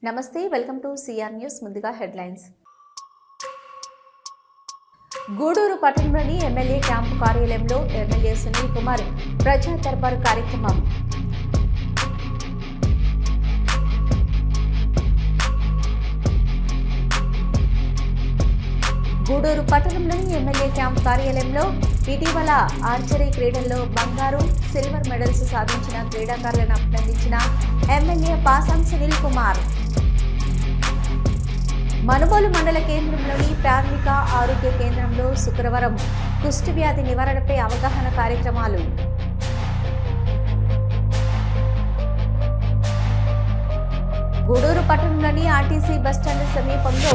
నమస్తే, welcome to CR news. ముందుగా headlines. Gudur పట్టణంలోని ఎమ్మెల్యే క్యాంపు కార్యాలయంలో ఎమ్మెల్యే సునీల్ కుమార్ ప్రజా దర్బారు కార్యక్రమం. గూడూరు పట్టణంలోని ఎమ్మెల్యే క్యాంపు కార్యాలయంలో ఇటీవల ఆర్చరీ క్రీడల్లో బంగారు, సిల్వర్ మెడల్స్ సాధించిన క్రీడాకారులను అభినందించిన ఎమ్మెల్యే పాసం సునీల్ కుమార్. మనుబోలు మండల కేంద్రంలోని ప్రాథమిక ఆరోగ్య కేంద్రంలో శుక్రవారం కుష్టి వ్యాధి నివారణపై అవగాహన కార్యక్రమాలు. గూడూరు పట్టణంలోని ఆర్టీసీ బస్టాండ్ సమీపంలో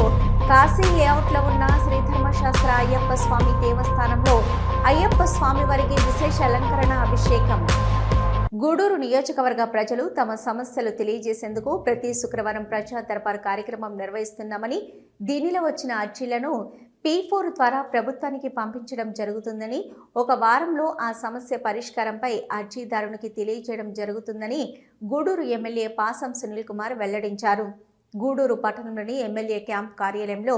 కాశీ లేఅవుట్లో ఉన్న శ్రీ ధర్మశాస్త్ర అయ్యప్ప స్వామి దేవస్థానంలో అయ్యప్ప స్వామి వారికి విశేష అలంకరణ అభిషేకం. గూడూరు నియోజకవర్గ ప్రజలు తమ సమస్యలు తెలియజేసేందుకు ప్రతి శుక్రవారం ప్రజా దర్బార్ కార్యక్రమం నిర్వహిస్తున్నామని, దీనిలో వచ్చిన అర్జీలను P4 ద్వారా ప్రభుత్వానికి పంపించడం జరుగుతుందని, ఒక వారంలో ఆ సమస్య పరిష్కారంపై అర్జీదారునికి తెలియజేయడం జరుగుతుందని గూడూరు ఎమ్మెల్యే పాసం సునీల్ కుమార్ వెల్లడించారు. గూడూరు పట్టణంలోని ఎమ్మెల్యే క్యాంప్ కార్యాలయంలో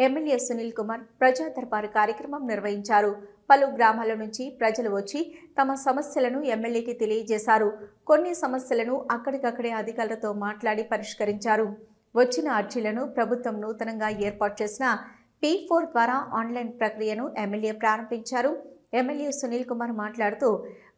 ఎమ్మెల్యే సునీల్ కుమార్ ప్రజా దర్బారు కార్యక్రమం నిర్వహించారు. పలు గ్రామాల నుంచి ప్రజలు వచ్చి తమ సమస్యలను ఎమ్మెల్యేకి తెలియజేశారు. కొన్ని సమస్యలను అక్కడికక్కడే అధికారులతో మాట్లాడి పరిష్కరించారు. వచ్చిన అర్జీలను ప్రభుత్వం నూతనంగా ఏర్పాటు చేసిన P4 ద్వారా ఆన్లైన్ ప్రక్రియను ఎమ్మెల్యే ప్రారంభించారు. ఎమ్మెల్యే సునీల్ కుమార్ మాట్లాడుతూ,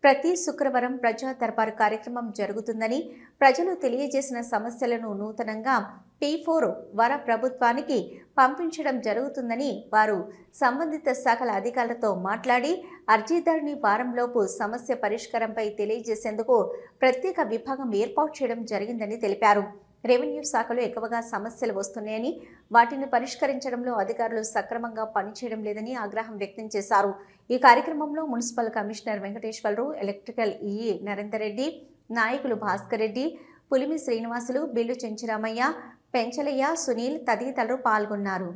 ప్రతి శుక్రవారం ప్రజా దర్బారు కార్యక్రమం జరుగుతుందని, ప్రజలు తెలియజేసిన సమస్యలను నూతనంగా P4 ద్వారా ప్రభుత్వానికి పంపించడం జరుగుతుందని, వారు సంబంధిత శాఖల అధికారులతో మాట్లాడి అర్జీదారుని వారంలోపు సమస్య పరిష్కారంపై తెలియజేసేందుకు ప్రత్యేక విభాగం ఏర్పాటు చేయడం జరిగిందని తెలిపారు. రెవెన్యూ శాఖలో ఎక్కువగా సమస్యలు వస్తున్నాయని, వాటిని పరిష్కరించడంలో అధికారులు సక్రమంగా పనిచేయడం లేదని ఆగ్రహం వ్యక్తం చేశారు. ఈ కార్యక్రమంలో municipal commissioner Venkateswararao, electrical EE Narender Reddy, నాయకులు భాస్కర్ రెడ్డి, పులిమి శ్రీనివాసులు, బిల్లు చెంచురామయ్య, పెంచలయ్య, సునీల్ తదితరులు పాల్గొన్నారు.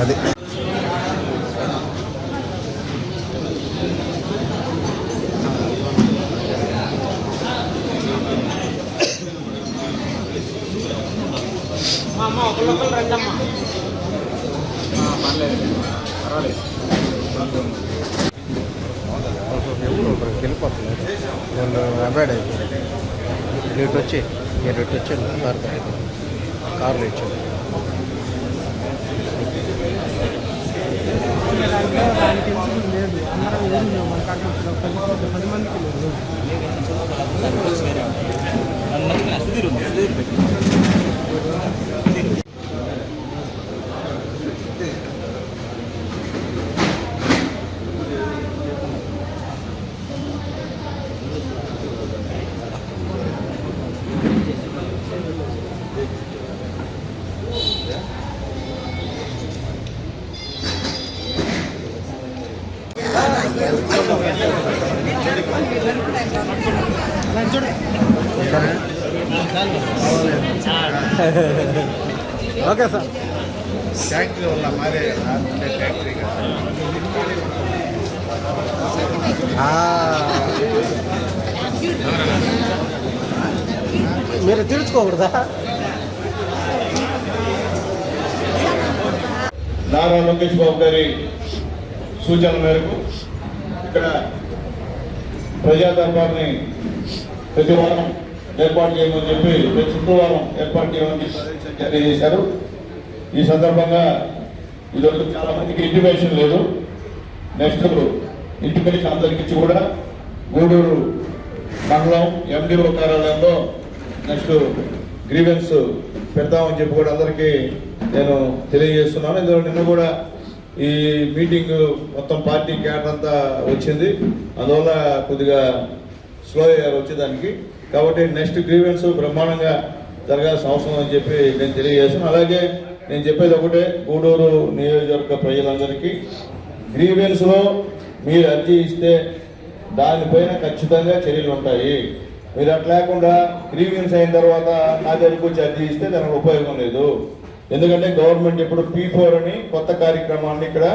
అదే ఒకళ్ళు రండమ్మా. పర్వాలేదు. వెళ్ళిపోతున్నారు వాళ్ళు అవాయిడ్ అయిపోయారు. రేటు వచ్చి వర్క్ అయిపోయింది. కార్లో ఇచ్చారు. దానికి లేదు అందరం ఏం లేవు మన కాకపోతే 10 మందికి లేదు. Okay sir. ఫ్యాక్టరీ వల్ల మారే ఫ్యాక్టరీ మీరు తీర్చుకోకూడదా? నారా లోకేష్ బాబు గారి సూచనల మేరకు ఇక్కడ ప్రజా దర్బార్ని ప్రతి వారం ఏర్పాటు చేయమని చెప్పి ప్రతి శుక్రవారం ఏర్పాటు చేయమని జారీ చేశారు. ఈ సందర్భంగా ఈరోజు చాలా మందికి ఇంటిమేషన్ లేదు. నెక్స్ట్ ఇంటిమేషన్ అందరికి కూడా గూడూరు మండలం ఎండిఓ కార్యాలయంలో నెక్స్ట్ గ్రీవెన్స్ పెడతామని చెప్పి కూడా అందరికీ నేను తెలియజేస్తున్నాను. ఇందులో నిన్న కూడా ఈ మీటింగ్ మొత్తం పార్టీ క్యాడర్ అంతా వచ్చింది, అందువల్ల కొద్దిగా స్లో అయ్యారు వచ్చేదానికి. కాబట్టి నెక్స్ట్ గ్రీవెన్స్ బ్రహ్మాండంగా జరగాల్సిన అవసరం అని చెప్పి నేను తెలియజేస్తున్నాను. అలాగే నేను చెప్పేది ఒకటే, గూడూరు నియోజకవర్గ ప్రజలందరికీ గ్రీవెన్స్లో మీరు అర్జీ ఇస్తే దానిపైన ఖచ్చితంగా చర్యలు ఉంటాయి. మీరు అట్లా లేకుండా గ్రీవెన్స్ అయిన తర్వాత నా దగ్గరికి వచ్చి అర్జీ ఇస్తే దానికి ఉపయోగం లేదు. ఎందుకంటే గవర్నమెంట్ ఇప్పుడు P4 అని కొత్త కార్యక్రమాన్ని ఇక్కడ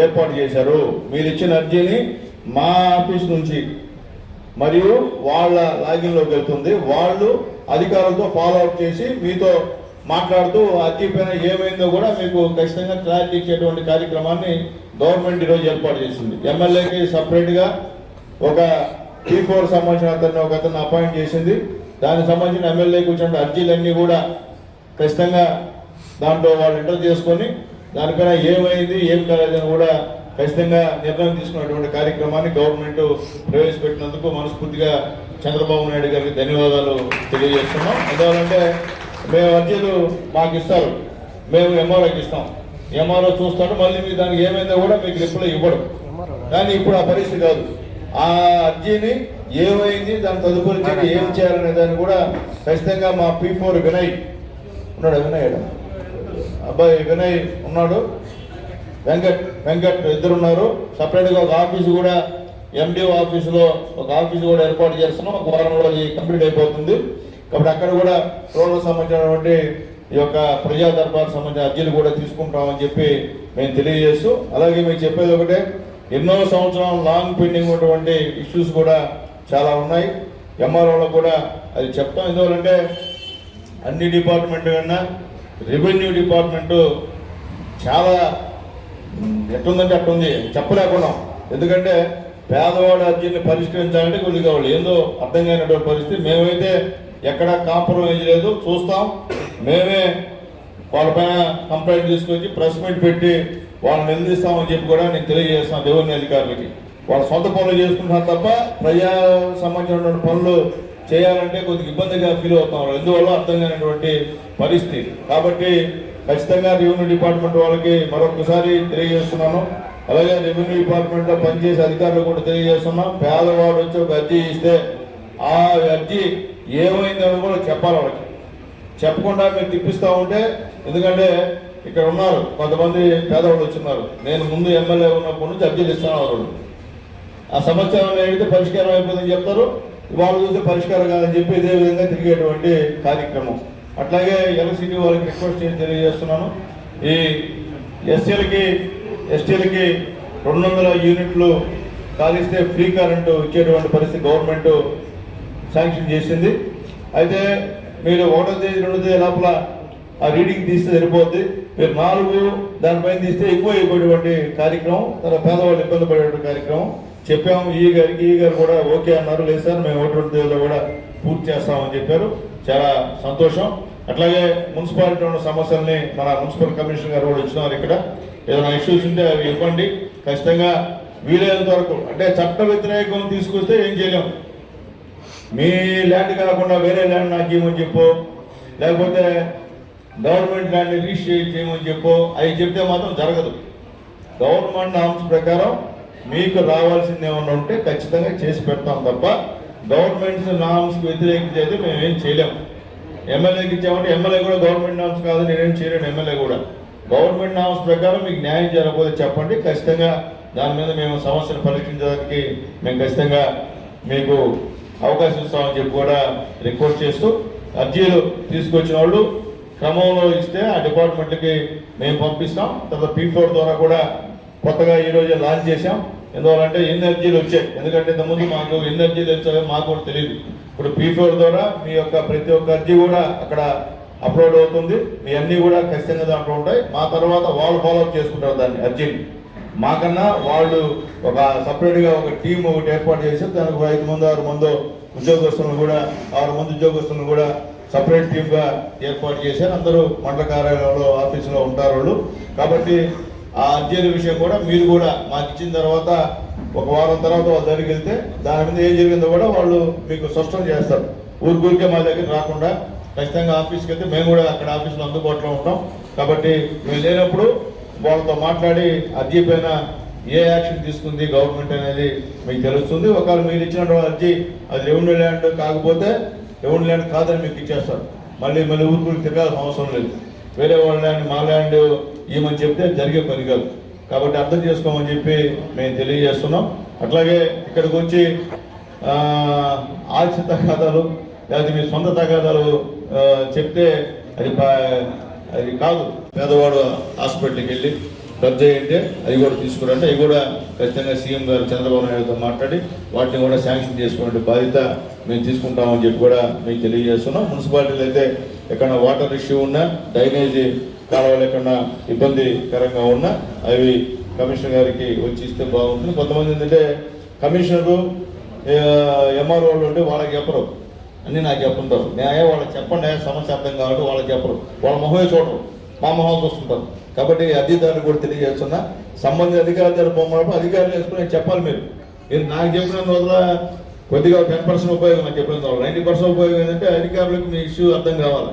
ఏర్పాటు చేశారు. మీరు ఇచ్చిన అర్జీని మా ఆఫీస్ నుంచి మరియు వాళ్ళ లాగిన్లోకి వెళ్తుంది. వాళ్ళు అధికారులతో ఫాలో అప్ చేసి మీతో మాట్లాడుతూ అర్జీ పైన ఏమైందో కూడా మీకు ఖచ్చితంగా క్లారిటీ ఇచ్చేటువంటి కార్యక్రమాన్ని గవర్నమెంట్ ఈరోజు ఏర్పాటు చేసింది. ఎమ్మెల్యేకి సపరేట్గా ఒక P4 సంబంధించిన ఒక అతను అపాయింట్ చేసింది. దానికి సంబంధించిన ఎమ్మెల్యేకి వచ్చిన అర్జీలన్నీ కూడా ఖచ్చితంగా దాంట్లో వాళ్ళు ఎంటర్ చేసుకొని దానిపైన ఏమైంది ఏం కాలేదని కూడా ఖచ్చితంగా నిర్ణయం తీసుకున్నటువంటి కార్యక్రమాన్ని గవర్నమెంట్ ప్రవేశపెట్టినందుకు మనస్ఫూర్తిగా చంద్రబాబు నాయుడు గారికి ధన్యవాదాలు తెలియజేస్తున్నాం. ఎందుకంటే మేము అర్జీలు మాకు ఇస్తారు, మేము ఎంఆర్ఓకి ఇస్తాం, ఎంఆర్ఓ చూస్తాడు, మళ్ళీ మీకు దానికి ఏమైందో కూడా మీకు రిప్లై ఇవ్వడం. కానీ ఇప్పుడు ఆ పరిస్థితి కాదు. ఆ అర్జీని ఏమైంది, దాని తదుపరి చర్య ఏం చేయాలనే దాన్ని కూడా ఖచ్చితంగా మా P4 వినయ్ ఉన్నాడు, వినయ్ అబ్బాయి వినయ్ ఉన్నాడు, వెంకట్ ఇద్దరు ఉన్నారు. సపరేట్గా ఒక ఆఫీసు కూడా ఎండిఓ ఆఫీసులో ఒక ఆఫీసు కూడా ఏర్పాటు చేస్తున్నాం. ఒక వారంలో అది కంప్లీట్ అయిపోతుంది. కాబట్టి అక్కడ కూడా రోడ్లకు సంబంధించినటువంటి ఈ యొక్క ప్రజా దర్బార్ సంబంధించిన అర్జీలు కూడా తీసుకుంటామని చెప్పి మేము తెలియజేస్తూ, అలాగే మీకు చెప్పేది ఒకటే, ఎన్నో సంవత్సరాలు లాంగ్ పెండింగ్ ఉన్నటువంటి ఇష్యూస్ కూడా చాలా ఉన్నాయి. ఎంఆర్ఓలకు కూడా అది చెప్తాం. ఎందువల్లంటే అన్ని డిపార్ట్మెంట్ కన్నా రెవెన్యూ డిపార్ట్మెంటు చాలా ఎట్టుందంటే అట్టుంది చెప్పలేకున్నాం. ఎందుకంటే పేదవాడి అర్జీని పరిష్కరించాలంటే కొద్దిగా వాళ్ళు ఏందో అర్థం కానిటువంటి పరిస్థితి. మేమైతే ఎక్కడా కాంప్రమైజ్ లేదు, చూస్తాం. మేమే వాళ్ళపైన కంప్లైంట్ తీసుకొచ్చి ప్రెస్ మీట్ పెట్టి వాళ్ళని నిందిస్తామని చెప్పి కూడా నేను తెలియజేస్తాను రెవెన్యూ అధికారులకి. వాళ్ళ సొంత పనులు చేసుకుంటున్నారు తప్ప ప్రజా సంబంధించినటువంటి పనులు చేయాలంటే కొద్దిగా ఇబ్బందిగా ఫీల్ అవుతాం. ఎందువల్ల అర్థం కానిటువంటి పరిస్థితి. కాబట్టి ఖచ్చితంగా రెవెన్యూ డిపార్ట్మెంట్ వాళ్ళకి మరొకసారి తెలియజేస్తున్నాను. అలాగే రెవెన్యూ డిపార్ట్మెంట్లో పనిచేసే అధికారులు కూడా తెలియజేస్తున్నాం. పేదవాడు వచ్చి ఒక అర్జీ ఇస్తే ఆ అర్జీ ఏమైందని కూడా చెప్పాలి. వాళ్ళకి చెప్పకుండా మీరు తిప్పిస్తూ ఉంటే, ఎందుకంటే ఇక్కడ ఉన్నారు కొంతమంది పేదవాళ్ళు వచ్చిన్నారు, నేను ముందు ఎమ్మెల్యే ఉన్నప్పటి నుంచి అర్జీలు ఇస్తాను వాళ్ళు. ఆ సమస్య అడిగితే పరిష్కారం అయిపోతుందని చెప్తారు, వాళ్ళు చూస్తే పరిష్కారం కాదని చెప్పి ఇదే విధంగా తిరిగేటువంటి కార్యక్రమం. అట్లాగే ఎలక్ట్రిసిటీ వాళ్ళకి రిక్వెస్ట్ చేసి తెలియజేస్తున్నాను. ఈ ఎస్సీలకి ఎస్టీలకి 200 యూనిట్లు కాలిస్తే ఫ్రీ కరెంటు ఇచ్చేటువంటి పరిస్థితి గవర్నమెంట్ శాంక్షన్ చేసింది. అయితే మీరు 1వ తేదీ 2వ తేదీ లోపల ఆ రీడింగ్ తీస్తే సరిపోద్ది. మీరు 4 దానిపైన తీస్తే ఎక్కువ అయిపోయేటువంటి కార్యక్రమం, తన పేదవాళ్ళు ఇబ్బంది పడేటువంటి కార్యక్రమం చెప్పాము. ఈ గారు కూడా ఓకే అన్నారు. లేదు సార్ మేము 1వ తేదీలో కూడా పూర్తి చేస్తామని చెప్పారు. చాలా సంతోషం. అట్లాగే మున్సిపాలిటీ ఉన్న సమస్యల్ని మన మున్సిపల్ కమిషనర్ గారు కూడా ఇచ్చినారు. ఇక్కడ ఏదైనా ఇష్యూస్ ఉంటే అవి ఇవ్వండి. ఖచ్చితంగా వీలైనంత వరకు, అంటే చట్ట వ్యతిరేకం తీసుకొస్తే ఏం చేయలేము. మీ ల్యాండ్ కాకుండా వేరే ల్యాండ్ నాకు ఇవ్వమని చెప్పు, లేకపోతే గవర్నమెంట్ ల్యాండ్ రిజిస్ట్రేట్ చేయమని చెప్పు, అవి చెప్తే మాత్రం జరగదు. గవర్నమెంట్ నామ్స్ ప్రకారం మీకు రావాల్సింది ఏమన్నా ఉంటే ఖచ్చితంగా చేసి పెడతాం తప్ప గవర్నమెంట్ నామ్స్కి వ్యతిరేకించి అయితే మేము ఏం చేయలేము. ఎమ్మెల్యేకి ఇచ్చామంటే ఎమ్మెల్యే కూడా గవర్నమెంట్ నామ్స్ కాదు, నేనేం చేయలేను. ఎమ్మెల్యే కూడా గవర్నమెంట్ నామ్స్ ప్రకారం మీకు న్యాయం జరగకపోతే చెప్పండి, ఖచ్చితంగా దాని మీద మేము సమస్యను పరిష్కరించడానికి మేము ఖచ్చితంగా మీకు అవకాశం ఇస్తామని చెప్పి కూడా రిక్వెస్ట్ చేస్తూ, అర్జీలు తీసుకొచ్చిన వాళ్ళు క్రమంలో ఇస్తే ఆ డిపార్ట్మెంట్కి మేము పంపిస్తాం. తర్వాత P4 ద్వారా కూడా కొత్తగా ఈరోజు లాంచ్ చేశాం. ఎందువల్లంటే ఎన్ని అర్జీలు వచ్చాయి, ఎందుకంటే ఇంతకుముందు మాకు ఎన్ని అర్జీలు వచ్చాయో మాకు కూడా తెలియదు. ఇప్పుడు P4 ద్వారా మీ యొక్క ప్రతి ఒక్క అర్జీ కూడా అక్కడ అప్లోడ్ అవుతుంది. మీ అన్నీ కూడా ఖచ్చితంగా దాంట్లో ఉంటాయి. మా తర్వాత వాళ్ళు ఫాలోఅప్ చేసుకుంటారు దాన్ని, అర్జీని. మాకన్నా వాళ్ళు ఒక సపరేట్గా ఒక టీం ఒకటి ఏర్పాటు చేసి దానికి 5 మంది 6 మంది ఉద్యోగస్తులను కూడా 6 మంది ఉద్యోగస్తులను కూడా సపరేట్ టీమ్గా ఏర్పాటు చేశారు. అందరూ మండల కార్యాలయంలో ఆఫీసులో ఉంటారు వాళ్ళు. కాబట్టి ఆ అర్జీల విషయం కూడా మీరు కూడా మాకు ఇచ్చిన తర్వాత ఒక వారం తర్వాత వాళ్ళ దగ్గరికి వెళ్తే దాని మీద ఏం జరిగిందో కూడా వాళ్ళు మీకు స్పష్టం చేస్తారు. ఊరికే మా దగ్గర రాకుండా ఖచ్చితంగా ఆఫీస్కి వెళ్తే మేము కూడా అక్కడ ఆఫీసులో అందుబాటులో ఉంటాం. కాబట్టి మేము లేనప్పుడు వాళ్ళతో మాట్లాడి అర్జీ పైన ఏ యాక్షన్ తీసుకుంది గవర్నమెంట్ అనేది మీకు తెలుస్తుంది. ఒకవేళ మీరు ఇచ్చిన అర్జీ అది రెవెన్యూ ల్యాండ్ కాకపోతే రెవెన్యూ ల్యాండ్ కాదని మీకు ఇచ్చేస్తారు. మళ్ళీ ఊరికి తిరగాల్సిన అవసరం లేదు. వేరే వాళ్ళ ల్యాండ్ మా ల్యాండ్ ఏమని చెప్తే జరిగే పని కాదు. కాబట్టి అర్థం చేసుకోమని చెప్పి మేము తెలియజేస్తున్నాం. అట్లాగే ఇక్కడికి వచ్చి ఆస్తి తగాదాలు లేకపోతే మీ సొంత తగాదాలు చెప్తే అది కాదు. పేదవాడు హాస్పిటల్కి వెళ్ళి రద్దు చేయంటే అది కూడా తీసుకురంటే అవి కూడా ఖచ్చితంగా సీఎం గారు చంద్రబాబు నాయుడుతో మాట్లాడి వాటిని కూడా శాంక్షన్ చేసుకునే బాధ్యత మేము తీసుకుంటామని చెప్పి కూడా మీకు తెలియజేస్తున్నాం. మున్సిపాలిటీలు అయితే ఎక్కడ వాటర్ ఇష్యూ ఉన్నా, డ్రైనేజీ కాలువలు ఎక్కడ ఇబ్బందికరంగా ఉన్నా అవి కమిషనర్ గారికి వచ్చి ఇస్తే బాగుంటుంది. కొంతమంది ఏంటంటే కమిషనరు ఎంఆర్ఓ వాళ్ళు ఉంటే వాళ్ళకి చెప్పరు, అన్నీ నాకు చెప్పుంటారు. నేను వాళ్ళకి చెప్పండి సమస్య అర్థం కాబట్టి వాళ్ళకి చెప్పరు, వాళ్ళ మొహమే చూడరు, మా మొహం చూస్తుంటారు. కాబట్టి అధికారులు కూడా తెలియజేస్తున్నా, సంబంధిత అధికారులు పోమన్నప్పుడు అధికారులు వేసుకుని చెప్పాలి. మీరు నాకు చెప్పినందు వల్ల కొద్దిగా 10% ఉపయోగం నాకు చెప్పినందు వల్ల 90% ఉపయోగం ఏంటంటే అధికారులకు మీ ఇష్యూ అర్థం కావాలి.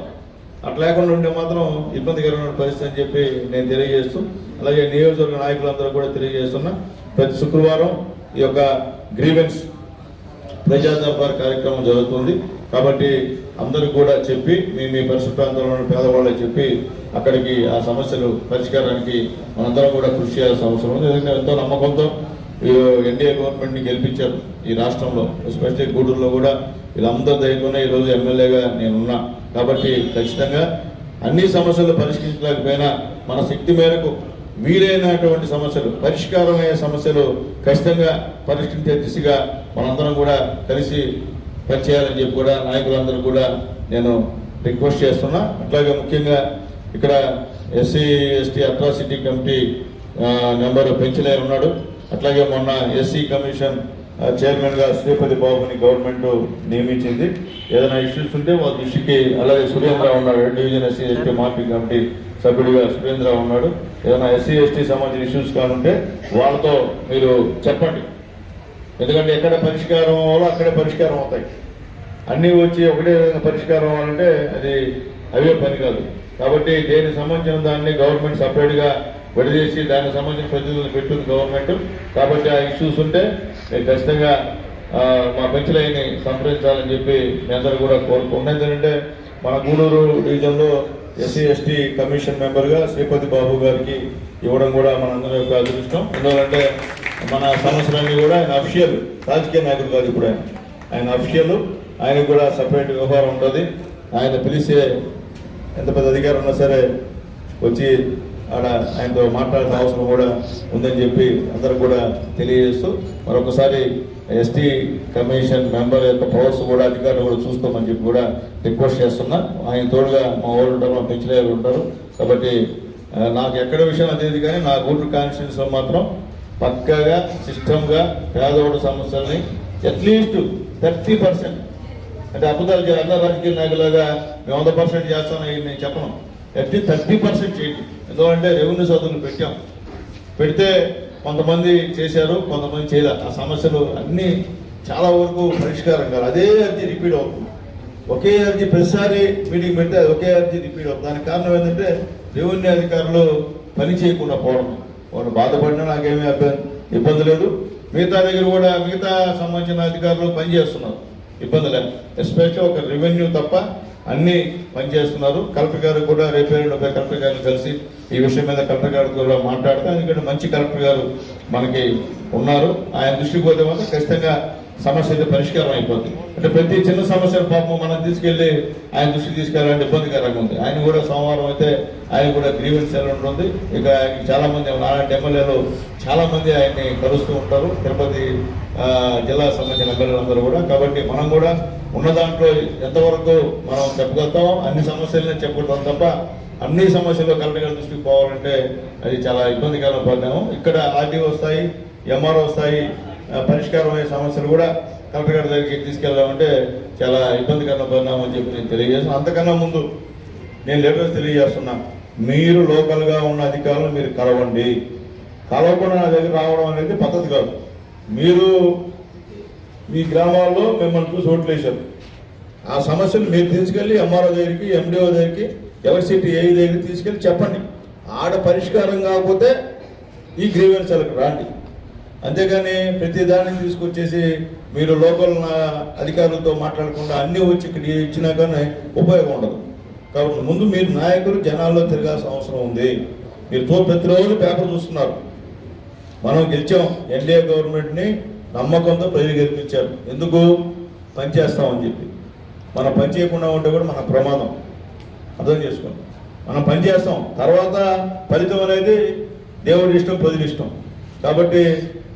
అట్లా లేకుండా ఉంటే మాత్రం ఇబ్బందికరమైన పరిస్థితి అని చెప్పి నేను తెలియజేస్తూ, అలాగే నియోజకవర్గ నాయకులందరూ కూడా తెలియజేస్తున్నా, ప్రతి శుక్రవారం ఈ యొక్క గ్రీవెన్స్ ప్రజా దర్బార్ కార్యక్రమం జరుగుతుంది. కాబట్టి అందరూ కూడా చెప్పి మీ పరిసర ప్రాంతంలో పేదవాళ్ళకి చెప్పి అక్కడికి ఆ సమస్యలు పరిష్కారానికి మనందరం కూడా కృషి చేయాల్సిన అవసరం ఉంది. ఎందుకంటే ఎంతో నమ్మకంతో ఎన్డీఏ గవర్నమెంట్ని గెలిపించారు ఈ రాష్ట్రంలో, ఎస్పెషల్లీ గూడూరులో కూడా వీళ్ళందరూ దయకున్నా ఈరోజు ఎమ్మెల్యేగా నేనున్నా. కాబట్టి ఖచ్చితంగా అన్ని సమస్యలు పరిష్కరించలేకపోయినా మన శక్తి మేరకు వీలైనటువంటి సమస్యలు, పరిష్కారమయ్యే సమస్యలు ఖచ్చితంగా పరిష్కరించే దిశగా మనందరం కూడా కలిసి పనిచేయాలని చెప్పి కూడా నాయకులందరూ కూడా నేను రిక్వెస్ట్ చేస్తున్నా. అట్లాగే ముఖ్యంగా ఇక్కడ SC ST atrocity committee member పెంచలేరు ఉన్నాడు. అట్లాగే మొన్న ఎస్సీ కమిషన్ చైర్మన్గా శ్రీపతి బాబుని గవర్నమెంట్ నియమించింది. ఏదైనా ఇష్యూస్ ఉంటే వాళ్ళ దృష్టికి, అలాగే సురేంద్ర ఉన్నాడు, division SC ST morphing committee సభ్యుడిగా సురేంద్ర ఉన్నాడు. ఏదైనా ఎస్సీ ఎస్టీ సంబంధించిన ఇష్యూస్ కానుంటే వాళ్ళతో మీరు చెప్పండి. ఎందుకంటే ఎక్కడ పరిష్కారం అవ్వాలో అక్కడే పరిష్కారం అవుతాయి. అన్నీ వచ్చి ఒకటే విధంగా పరిష్కారం అవ్వాలంటే అది అవే పని కాదు. కాబట్టి దేనికి సంబంధించిన దాన్ని గవర్నమెంట్ సపరేట్గా విడదీసి దానికి సంబంధించిన ప్రతినిధులు పెట్టుకుంది గవర్నమెంట్. కాబట్టి ఆ ఇష్యూస్ ఉంటే మీరు ఖచ్చితంగా మా పెంచలైని సంప్రదించాలని చెప్పి మీ అందరూ కూడా కోరుకుంటున్నాం. ఎందుకంటే మన గూడూరు డివిజన్లో ఎస్సీ ఎస్టీ కమిషన్ మెంబర్గా శ్రీపతి బాబు గారికి ఇవ్వడం కూడా మనందరి యొక్క అదృష్టం. ఎందుకంటే మన సమస్యలన్నీ కూడా ఆయన అఫిషియల్, రాజకీయ నాయకుడు కాదు. ఇప్పుడు ఆయన అఫిషియల్, ఆయనకు కూడా సపరేట్ వ్యవహారం ఉంటుంది. ఆయన పిలిచే ఎంత పెద్ద అధికారం ఉన్నా సరే వచ్చి ఆడ ఆయనతో మాట్లాడాల్సిన అవసరం కూడా ఉందని చెప్పి అందరూ కూడా తెలియజేస్తూ, మరొకసారి ఎస్టీ కమిషన్ మెంబర్ యొక్క పవర్స్ కూడా అధికారులు కూడా చూస్తామని చెప్పి కూడా రిక్వెస్ట్ చేస్తున్నా. ఆయన తోడుగా మా వాళ్ళు ఉంటారు, మా పెంచలేరు ఉంటారు. కాబట్టి నాకు ఎక్కడ విషయం అదేది, కానీ నా గూడూరు కాన్స్టిట్యూన్సీలో మాత్రం పక్కాగా సిస్టమ్గా పేదవాడు సమస్యల్ని అట్లీస్ట్ 30% అంటే అబద్ధాలు అందరు రాజకీయ నాయకులాగా మేము 100% చేస్తామని నేను చెప్పను. ఎట్టి 30% చేయండి. ఎందుకంటే రెవెన్యూ సోదరులు పెట్టాం, పెడితే కొంతమంది చేశారు, కొంతమంది చేయలేదు. ఆ సమస్యలు అన్నీ చాలా వరకు పరిష్కారం కాదు. అదే అర్జీ రిపీట్ అవుతుంది. ఒకే అర్జీ ప్రతిసారి మీటింగ్ పెడితే ఒకే అర్జీ రిపీట్ అవుతుంది. దానికి కారణం ఏంటంటే రెవెన్యూ అధికారులు పని చేయకుండా పోవడం. వాళ్ళు బాధపడినా నాకేమీ ఇబ్బంది లేదు. మిగతా దగ్గర కూడా మిగతా సంబంధించిన అధికారులు పనిచేస్తున్నారు, ఇబ్బంది లేదు. ఎస్పెషల్లీ ఒక రెవెన్యూ తప్ప అన్నీ పనిచేస్తున్నారు. కలెక్టర్ గారు కూడా రేపే కలెక్టర్ గారిని కలిసి ఈ విషయం మీద కలెక్టర్ గారు కూడా మాట్లాడతాం. ఎందుకంటే మంచి కలెక్టర్ గారు మనకి ఉన్నారు. ఆయన దృష్టికి పోతే మాత్రం ఖచ్చితంగా సమస్య అయితే పరిష్కారం అయిపోతుంది. అంటే ప్రతి చిన్న సమస్యను పాపం మనం తీసుకెళ్లి ఆయన దృష్టికి తీసుకెళ్ళాలంటే ఇబ్బందికరంగా ఉంది. ఆయన కూడా సోమవారం అయితే ఆయన కూడా గ్రీవెన్స్ సెల్ ఉంటుంది. ఇక చాలా మంది అలాంటి ఎమ్మెల్యేలు చాలా మంది ఆయన్ని కలుస్తూ ఉంటారు, తిరుపతి జిల్లా సంబంధించిన ఎమ్మెల్యేలందరూ కూడా. కాబట్టి మనం కూడా ఉన్న దాంట్లో ఎంతవరకు మనం చెప్పగలుగుతాం, అన్ని సమస్యలనే చెప్పగలుగుతాం తప్ప అన్ని సమస్యలు కలెక్టర్ గారి దృష్టికి పోవాలంటే అది చాలా ఇబ్బందికరమైన పరిణామం. ఇక్కడ ఆర్డీఓ వస్తాయి, ఎంఆర్ఓ వస్తాయి, పరిష్కారం అయ్యే సమస్యలు కూడా కలెక్టర్ గారి దగ్గరికి తీసుకెళ్దామంటే చాలా ఇబ్బందికరమైన పరిణామం అని చెప్పి నేను తెలియజేస్తున్నాను. అంతకన్నా ముందు నేను లెటర్స్ తెలియజేస్తున్నా, మీరు లోకల్గా ఉన్న అధికారులు మీరు కలవండి. కలవకుండా నా దగ్గర రావడం అనేది పద్ధతి కాదు. మీరు మీ గ్రామాల్లో మిమ్మల్ని చూసి ఓట్లు వేశారు, ఆ సమస్యలు మీరు తీసుకెళ్ళి ఎంఆర్ఓ దగ్గరికి, ఎండిఓ దగ్గరికి, ఎలక్ట్రిసిటీ ఏఈ దగ్గరికి తీసుకెళ్ళి చెప్పండి. ఆడ పరిష్కారం కాకపోతే ఈ గ్రీవెన్స్లకు రాండి. అంతేగాని ప్రతి దాన్ని తీసుకొచ్చేసి మీరు లోకల్ అధికారులతో మాట్లాడకుండా అన్నీ వచ్చి ఇక్కడ ఇచ్చినా కానీ ఉపయోగం ఉండదు. కాబట్టి ముందు మీరు నాయకులు జనాల్లో తిరగాల్సిన అవసరం ఉంది. మీరు ప్రతిరోజు పేపర్ చూస్తున్నారు. మనం గెలిచాం, ఎన్డీఏ గవర్నమెంట్ని నమ్మకంతో ప్రజలు గెలిపించారు. ఎందుకు? పనిచేస్తామని చెప్పి. మనం పని చేయకుండా ఉంటే కూడా మన ప్రమాదం, అర్థం చేసుకోండి. మనం పని చేస్తాం, తర్వాత ఫలితం అనేది దేవుడి ఇష్టం, ప్రజల ఇష్టం. కాబట్టి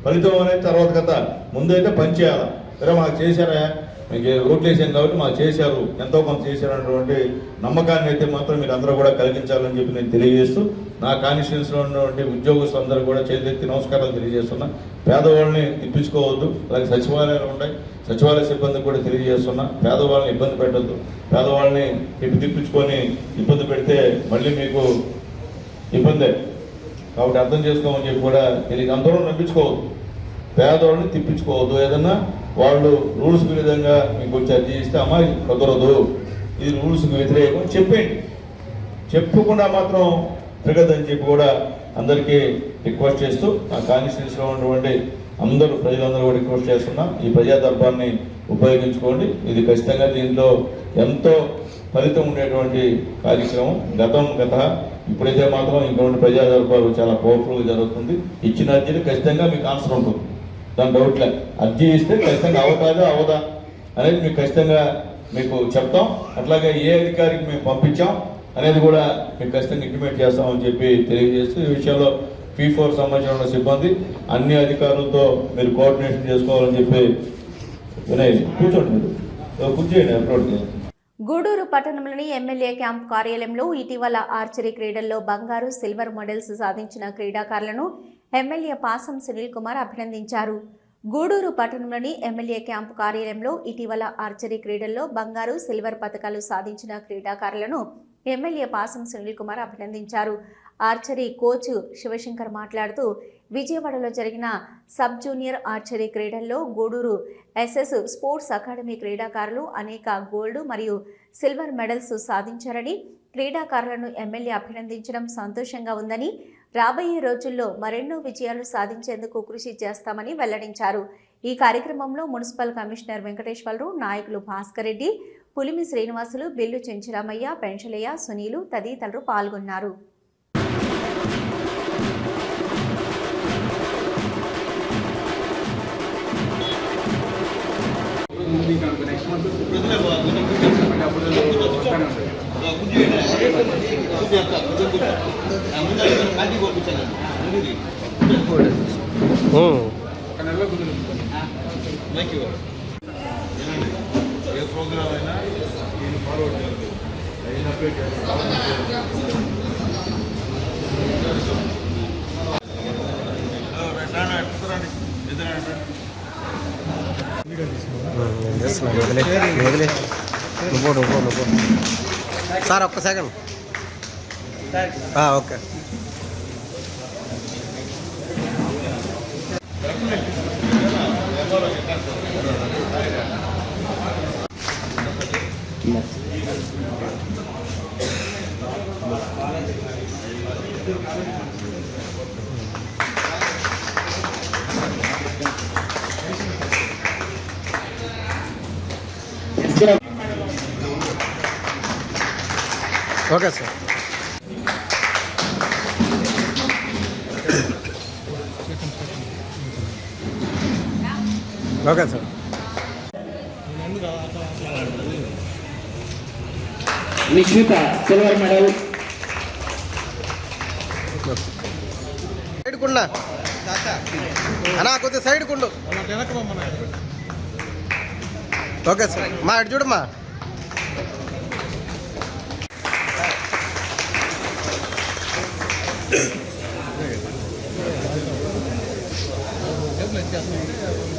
ఫలితం అనేది తర్వాత కథ. ముందైతే పని చేయాలి. సరే మాకు చేశారా, మీకు ఓట్లు వేసాం కాబట్టి మాకు చేశారు, ఎంతో కొంత చేశారు అన్నటువంటి నమ్మకాన్ని అయితే మాత్రం మీరు అందరూ కూడా కలిగించాలని చెప్పి నేను తెలియజేస్తూ, నా కాన్స్టిట్యూన్సీలో ఉన్నటువంటి ఉద్యోగస్తులందరూ కూడా చేతులెత్తి నమస్కారాలు తెలియజేస్తున్నా. పేదవాళ్ళని తిప్పించుకోవద్దు. అలాగే సచివాలయాలు ఉంటాయి, సచివాలయ సిబ్బందికి కూడా తెలియజేస్తున్నా, పేదవాళ్ళని ఇబ్బంది పెట్టద్దు. పేదవాళ్ళని తిప్పించుకొని ఇబ్బంది పెడితే మళ్ళీ మీకు ఇబ్బందే. కాబట్టి అర్థం చేసుకోమని చెప్పి కూడా తెలియదు. అందరూ నమ్మించుకోవద్దు, పేదవాళ్ళని తిప్పించుకోవద్దు. ఏదన్నా వాళ్ళు రూల్స్కి విధంగా మీకు వచ్చి అర్జీ ఇస్తే అమ్మా ఇది కుదరదు, ఇది రూల్స్కి వ్యతిరేకం చెప్పండి. చెప్పకుండా మాత్రం తిరగదని చెప్పి కూడా అందరికీ రిక్వెస్ట్ చేస్తూ, ఆ కాన్స్టిట్యూన్సీలో ఉన్నటువంటి ప్రజలందరూ కూడా రిక్వెస్ట్ చేస్తున్నా, ఈ ప్రజా దర్బార్ని ఉపయోగించుకోండి. ఇది ఖచ్చితంగా దీంట్లో ఎంతో ఫలితం ఉండేటువంటి కార్యక్రమం. గత ఇప్పుడైతే మాత్రం ఇంకొన్ని ప్రజా దర్బారు చాలా పవర్ఫుల్గా జరుగుతుంది. ఇచ్చిన అర్జీలు ఖచ్చితంగా మీకు ఆన్సర్ ఉంటుంది, దాని డౌట్లే. అర్జీ ఇస్తే ఖచ్చితంగా అవదా అనేది మీకు ఖచ్చితంగా మీకు చెప్తాం. అట్లాగే ఏ అధికారికి మేము పంపించాం అనేది కూడా మీకు ఖచ్చితంగా ఇంటిమేట్ చేస్తామని చెప్పి తెలియజేస్తూ, ఈ విషయంలో P4 సంబంధించిన సిబ్బంది అన్ని అధికారులతో మీరు కోఆర్డినేషన్ చేసుకోవాలని చెప్పి వినయ్ కూర్చోండి, మీరు కూర్చోండి అప్లోడ్కి. గూడూరు పట్టణంలోని ఎమ్మెల్యే క్యాంప్ కార్యాలయంలో ఇటీవల ఆర్చరీ క్రీడల్లో బంగారు, సిల్వర్ మెడల్స్ సాధించిన క్రీడాకారులను ఎమ్మెల్యే పాసం సునీల్ కుమార్ అభినందించారు. గూడూరు పట్టణంలోని ఎమ్మెల్యే క్యాంప్ కార్యాలయంలో ఇటీవల ఆర్చరీ క్రీడల్లో బంగారు, సిల్వర్ పతకాలు సాధించిన క్రీడాకారులను ఎమ్మెల్యే పాసం సునీల్ కుమార్ అభినందించారు. ఆర్చరీ కోచ్ శివశంకర్ మాట్లాడుతూ, విజయవాడలో జరిగిన సబ్ జూనియర్ ఆర్చరీ క్రీడల్లో గూడూరు ఎస్ఎస్ స్పోర్ట్స్ అకాడమీ క్రీడాకారులు అనేక గోల్డ్ మరియు సిల్వర్ మెడల్స్ సాధించారని, క్రీడాకారులను ఎమ్మెల్యే అభినందించడం సంతోషంగా ఉందని, రాబోయే రోజుల్లో మరెన్నో విజయాలు సాధించేందుకు కృషి చేస్తామని వెల్లడించారు. ఈ కార్యక్రమంలో మున్సిపల్ కమిషనర్ వెంకటేశ్వరరావు, నాయకులు భాస్కర్ రెడ్డి, పులిమి శ్రీనివాసులు, బిల్లు చెంచురామయ్య, పెంచలయ్య, సునీలు తదితరులు పాల్గొన్నారు. ఏ ప్రోగ్రామ్ అయినా నేను ఫార్వర్డ్ చేయాలి. నేను చేస్తున్నాను వదిలే నువ్వు సార్ ఒక్క second okay okay sir okay sir Nischitha silver medal. Side కుండా అన్నా కొద్దిగా సైడ్ కుండు. ఓకే సార్ మా ఇటు చూడమ్మా.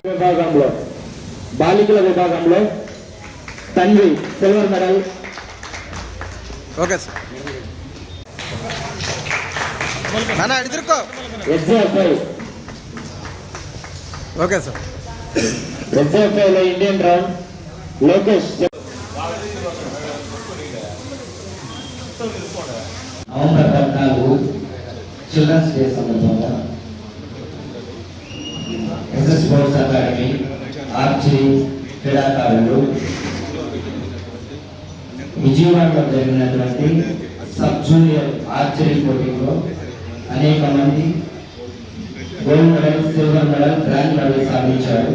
విభాగంలో బాలికల విభాగంలో Tanvi silver medal. Okay sir అన్నా ఇటు తిరుక్కో. ఎస్ఎఫ్ఐ ఓకే సార్ ఎస్ఎఫ్ఐలో Indian round Lokesh. November 14 Children's Day సందర్భంగా ఎస్ఎస్ స్పోర్ట్స్ అకాడమీ ఆర్చరీ క్రీడాకారులు విజయవాడలో జరిగినటువంటి సబ్ జూనియర్ ఆర్చరీ పోటీలో అనేక మంది gold medal, silver medal, bronze medal సాధించారు.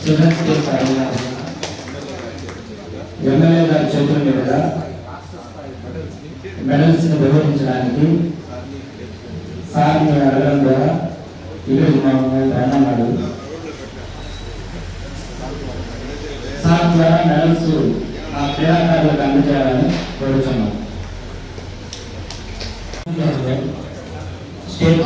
చిల్డ్రన్స్ డే సందర్భంగా ఎమ్మెల్యే గారి చేతుల మీదుగా మెడల్స్ ని వివరించడానికి సార్ని అడగడం ద్వారా ఈరోజు అన్నమాడు సార్ ద్వారా మెడల్స్ ఆ క్రీడాకారులకు అందజేయాలని కోరుతున్నాం. స్టేట్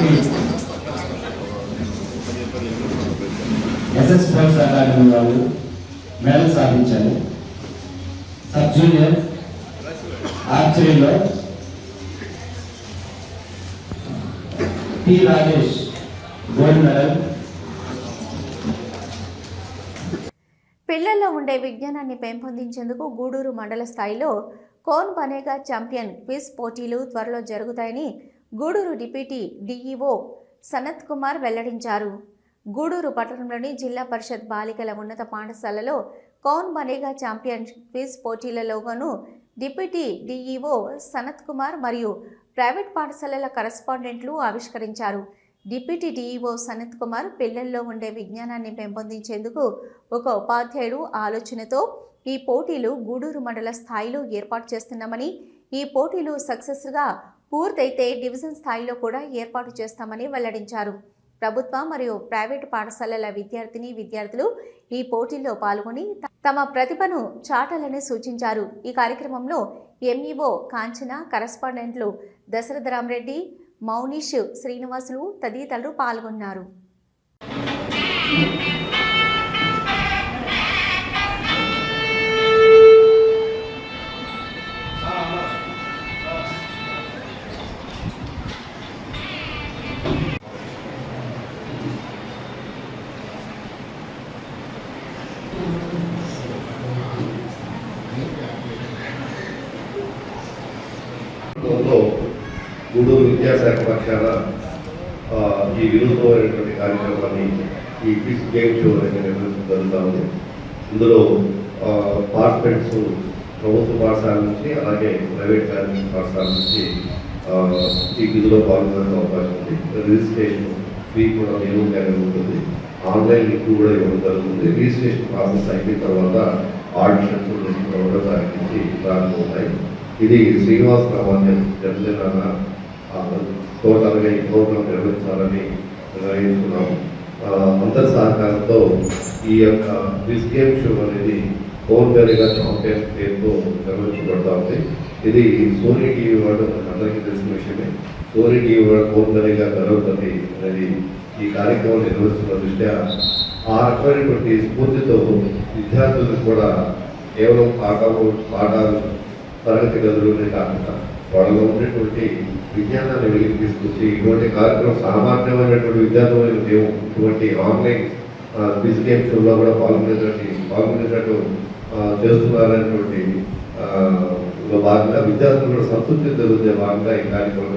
ఎస్ఎస్ స్పోర్ట్స్ అకాడమీ వాళ్ళు మెడల్ సాధించారు. సబ్ జూనియర్ ఆర్చరీలో టి రాజేష్ గోల్డ్ మెడల్. పిల్లల్లో ఉండే విజ్ఞానాన్ని పెంపొందించేందుకు గూడూరు మండల స్థాయిలో కోన్ బనేగా ఛాంపియన్ క్విజ్ పోటీలు త్వరలో జరుగుతాయని గూడూరు డిప్యూటీ డిఈఓ సనత్ కుమార్ వెల్లడించారు. గూడూరు పట్టణంలోని జిల్లా పరిషత్ బాలికల ఉన్నత పాఠశాలలో కోన్ బనేగా ఛాంపియన్ క్విజ్ పోటీలలోగాను డిప్యూటీ డిఈఓ సనత్ కుమార్ మరియు ప్రైవేట్ పాఠశాలల కరెస్పాండెంట్లు ఆవిష్కరించారు. డిప్యూటీ డిఈఓ సనత్ కుమార్ పిల్లల్లో ఉండే విజ్ఞానాన్ని పెంపొందించేందుకు ఒక ఉపాధ్యాయుడు ఆలోచనతో ఈ పోటీలు గూడూరు మండల స్థాయిలో ఏర్పాటు చేస్తున్నామని, ఈ పోటీలు సక్సెస్గా పూర్తయితే డివిజన్ స్థాయిలో కూడా ఏర్పాటు చేస్తామని వెల్లడించారు. ప్రభుత్వ మరియు ప్రైవేటు పాఠశాలల విద్యార్థులు ఈ పోటీల్లో పాల్గొని తమ ప్రతిభను చాటాలని సూచించారు. ఈ కార్యక్రమంలో ఎంఈఓ కాంచన, కరెస్పాండెంట్లు దశరథరామరెడ్డి, మౌనిష్, శ్రీనివాసులు తదితరులు పాల్గొన్నారు. గూడూరు విద్యాశాఖ పక్షాన ఈ వినూత్నమైనటువంటి కార్యక్రమాన్ని ఈ క్విజ్ గేమ్ షో అనేది నిర్వహించడం జరుగుతూ ఉంది. ఇందులో పార్టిసిపెంట్స్ ప్రభుత్వ పాఠశాల నుంచి అలాగే ప్రైవేట్ పాఠశాల నుంచి ఈ క్విజ్లో పాల్గొనే అవకాశం ఉంది. రిజిస్ట్రేషన్ ఫీ కూడా నియమంగానే ఉంటుంది. ఆన్లైన్ లింక్ కూడా ఇవ్వడం జరుగుతుంది. రిజిస్ట్రేషన్ ప్రాసెస్ అయిపోయిన తర్వాత ఆడిషన్స్ ఒకటో తారీఖు నుంచి ప్రారంభమవుతాయి. ఇది శ్రీనివాస రామాన్యం జనజన టోటల్గా ఈ ప్రోగ్రాం నిర్వహించాలని నిర్ణయించుకున్నాము. అందరి సహకారంతో ఈ యొక్క క్విజ్ గేమ్ షో అనేది కోన్ బనేగా ఛాంపియన్ పేరుతో నిర్వహించబడతా ఉంది. ఇది సోనీ టీవీ వాళ్ళు అందరికీ తెలిసిన విషయమే. సోనీ టీవీ వాళ్ళు కోన్ బనేగా గర్వపతి అనేది ఈ కార్యక్రమం నిర్వహిస్తున్న దృష్ట్యా ఆ రకమైనటువంటి స్ఫూర్తితో విద్యార్థులకు కూడా కేవలం పాఠాలు తరగతి గదులునే కాకుండా వాళ్ళలో ఉన్నటువంటి విజ్ఞానాన్ని వెలికి తీసుకొచ్చి ఇటువంటి కార్యక్రమం సామాన్యమైనటువంటి విద్యార్థులు ఇటువంటి ఆన్లైన్ క్విజ్ గేమ్ షోలో కూడా పాల్గొనేటట్టు చేస్తున్నారనేటువంటి భాగంగా విద్యార్థులు కూడా సంతృప్తి జరుగుతున్న భాగంగా ఈ కార్యక్రమం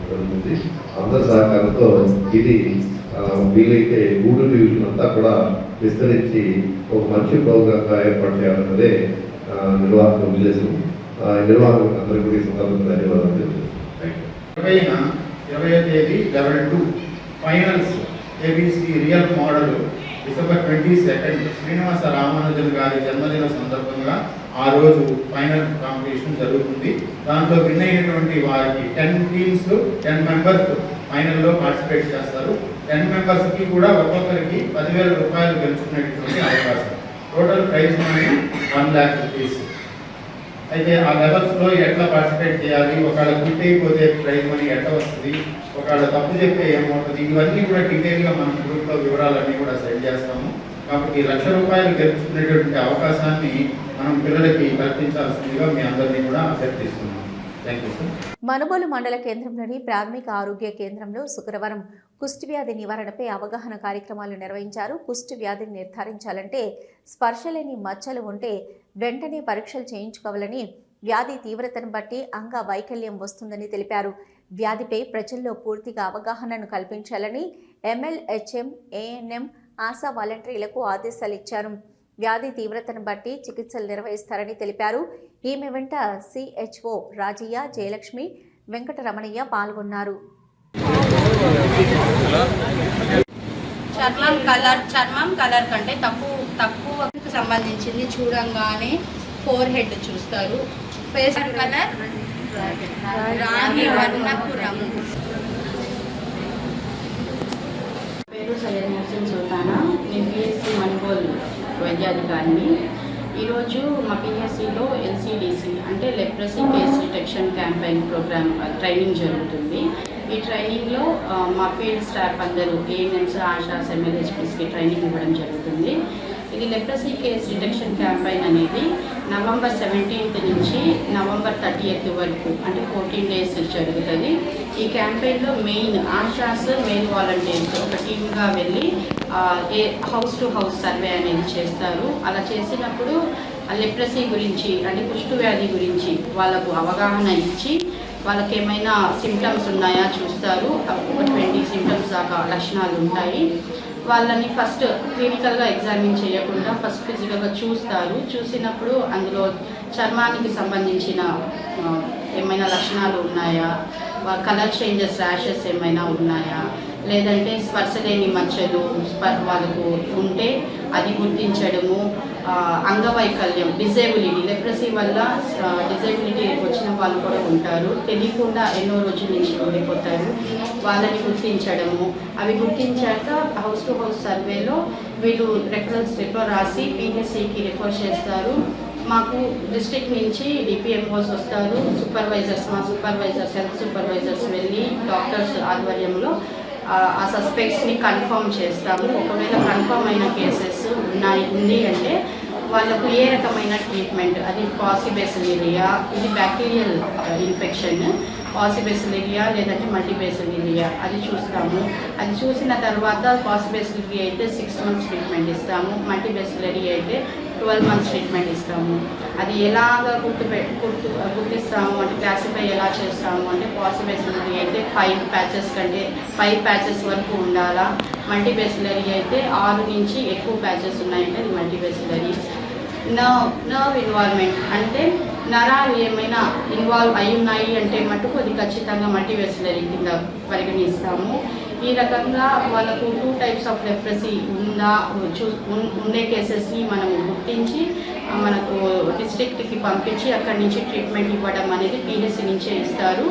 జరుగుతుంది. అందరి సహకారంతో ఇది వీలైతే గూడూరు డివిజన్ అంతా కూడా విస్తరించి ఒక మంచి ప్రోగ్రాంగా ఏర్పాటు చేయాలన్నదే నిర్వాహక ఉద్దేశం. నిర్వాహకులకు అందరికీ కూడా ఈ సందర్భంగా ధన్యవాదాలు తెలుపుతున్నాను. 20వ తేదీ level 2 finals ABC real model December 22 Srinivasa Ramanujan గారి జన్మదిన సందర్భంగా ఆ రోజు ఫైనల్ కాంపిటీషన్ జరుగుతుంది. దాంట్లో విన్ అయినటువంటి వారికి 10 టీమ్స్ 10 మెంబర్స్ ఫైనల్లో పార్టిసిపేట్ చేస్తారు. 10 మెంబర్స్కి కూడా ఒక్కొక్కరికి 10,000 రూపాయలు గెలుచుకునేటువంటి అవకాశం. Total prize money 1 lakh rupees. అయితే ఆ లెవెల్స్లో ఎట్లా పార్టిసిపేట్ చేయాలి, ఒకవేళ క్విట్ అయిపోతే ప్రైజ్ మనీ ఎట్లా వస్తుంది, ఒకవేళ తప్పు చెప్తే ఏమవుతుంది, ఇవన్నీ కూడా డీటెయిల్గా మనం గ్రూప్లో వివరాలన్నీ కూడా సెండ్ చేస్తాము. కాబట్టి 1,00,000 రూపాయలు గెలుచుకునేటువంటి అవకాశాన్ని మనం పిల్లలకి కల్పించాల్సిందిగా మీ అందరినీ కూడా అభ్యర్థిస్తున్నాం. Thank you sir. మనుబోలు మండల కేంద్రంలోని ప్రాథమిక ఆరోగ్య కేంద్రంలో శుక్రవారం కుష్టి వ్యాధి నివారణపై అవగాహన కార్యక్రమాలు నిర్వహించారు. కుష్టి వ్యాధిని నిర్ధారించాలంటే స్పర్శలేని మచ్చలు ఉంటే వెంటనే పరీక్షలు చేయించుకోవాలని, వ్యాధి తీవ్రతను బట్టి అంగ వైకల్యం వస్తుందని తెలిపారు. వ్యాధిపై ప్రజల్లో పూర్తిగా అవగాహనను కల్పించాలని MLHM, ANM, ఆశా వాలంటీర్లకు ఆదేశాలు ఇచ్చారు. వ్యాధి తీవ్రతను బట్టి చికిత్సలు నిర్వహిస్తారని తెలిపారు. ఈమె వెంట CHO రాజయ్య, జయలక్ష్మి, వెంకటరమణయ్య పాల్గొన్నారు. చర్మం కలర్ కంటే తక్కువకు సంబంధించింది చూడంగానే ఫోర్ హెడ్ చూస్తారు. ఫేస్ కలర్ రాగి వర్ణపు రంగు. పేరు సయ్యద్ మొహసిన్ సుల్తానా. నేను PSC మనుబోలు వైద్యాధికారిని. ఈరోజు మా PSCలో LCDC అంటే leprosy case detection campaign program training జరుగుతుంది. ఈ ట్రైనింగ్లో మా ఫీల్డ్ స్టాఫ్ అందరూ ANMs, ఆశాస్, MLHPస్కి ట్రైనింగ్ ఇవ్వడం జరుగుతుంది. ఇది లెప్రసీ కేస్ డిటెక్షన్ క్యాంపెయిన్ అనేది November 17th నుంచి November 30th వరకు అంటే 14 days జరుగుతుంది. ఈ క్యాంపెయిన్లో మెయిన్ ఆశాస్, మెయిన్ వాలంటీర్స్ ఒక టీమ్గా వెళ్ళి హౌస్ టు హౌస్ సర్వే అనేది చేస్తారు. అలా చేసినప్పుడు లెప్రసీ గురించి అంటే కుష్టు వ్యాధి గురించి వాళ్ళకు అవగాహన ఇచ్చి వాళ్ళకి ఏమైనా సిమ్టమ్స్ ఉన్నాయా చూస్తారు. ఒక 20 సిమ్టమ్స్ దాకా లక్షణాలు ఉంటాయి. వాళ్ళని ఫస్ట్ క్లినికల్గా ఎగ్జామిన్ చేయకుండా ఫస్ట్ ఫిజికల్గా చూస్తారు. చూసినప్పుడు అందులో చర్మానికి సంబంధించిన ఏమైనా లక్షణాలు ఉన్నాయా, కలర్ చేంజెస్, ర్యాషెస్ ఏమైనా ఉన్నాయా, లేదంటే స్పర్శలేని మచ్చలు వాళ్ళకు ఉంటే అది గుర్తించడము, అంగవైకల్యం, డిజేబిలిటీ, లెప్రసీ వల్ల డిజేబిలిటీ వచ్చిన వాళ్ళు కూడా ఉంటారు, తెలియకుండా ఎన్నో రోజుల నుంచి ఉండిపోతారు, వాళ్ళని గుర్తించడము. అవి గుర్తించాక హౌస్ టు హౌస్ సర్వేలో వీళ్ళు రెఫరెన్స్ లెటర్ రాసి PHCకి రిఫర్ చేస్తారు. మాకు డిస్ట్రిక్ట్ నుంచి DPMOs వస్తారు, మా సూపర్వైజర్స్, హెల్త్ సూపర్వైజర్స్ వెళ్ళి డాక్టర్స్ ఆధ్వర్యంలో ఆ సస్పెక్ట్స్ని కన్ఫర్మ్ చేస్తాము. ఒకవేళ కన్ఫర్మ్ అయిన కేసెస్ ఉంది అంటే వాళ్ళకు ఏ రకమైన ట్రీట్మెంట్, అది పాసిబేసిలేరియా, ఇది బ్యాక్టీరియల్ ఇన్ఫెక్షన్, పాసిబేసిలేరియా లేదంటే మల్టీబేసిలేరియా అది చూస్తాము. అది చూసిన తర్వాత పాసిబేసిలేరియా అయితే 6 months ట్రీట్మెంట్ ఇస్తాము, మల్టీబేసిలేరియా అయితే 12 months ట్రీట్మెంట్ ఇస్తాము. అది ఎలాగా గుర్తిస్తాము అంటే క్లాసిఫై ఎలా చేస్తాము అంటే పాసిబేసిలేరియా అయితే 5 ప్యాచెస్ వరకు ఉండాలా, మల్టీబేసిలరీ అయితే 6 నుంచి ఎక్కువ ప్యాచెస్ ఉన్నాయంటే అది మల్టీబేసిలరీ. నర్వ్ ఇన్వాల్వ్మెంట్ అంటే నరాలు ఏమైనా ఇన్వాల్వ్ అయి ఉన్నాయి అంటే మటుకు అది ఖచ్చితంగా మల్టీబేసిలరీ కింద పరిగణిస్తాము. ఈ రకంగా వాళ్ళకు 2 types ఆఫ్ లెప్రసీ ఉండే కేసెస్ని మనము గుర్తించి మనకు డిస్ట్రిక్ట్కి పంపించి అక్కడి నుంచి ట్రీట్మెంట్ ఇవ్వడం అనేది PHC నుంచే ఇస్తారు.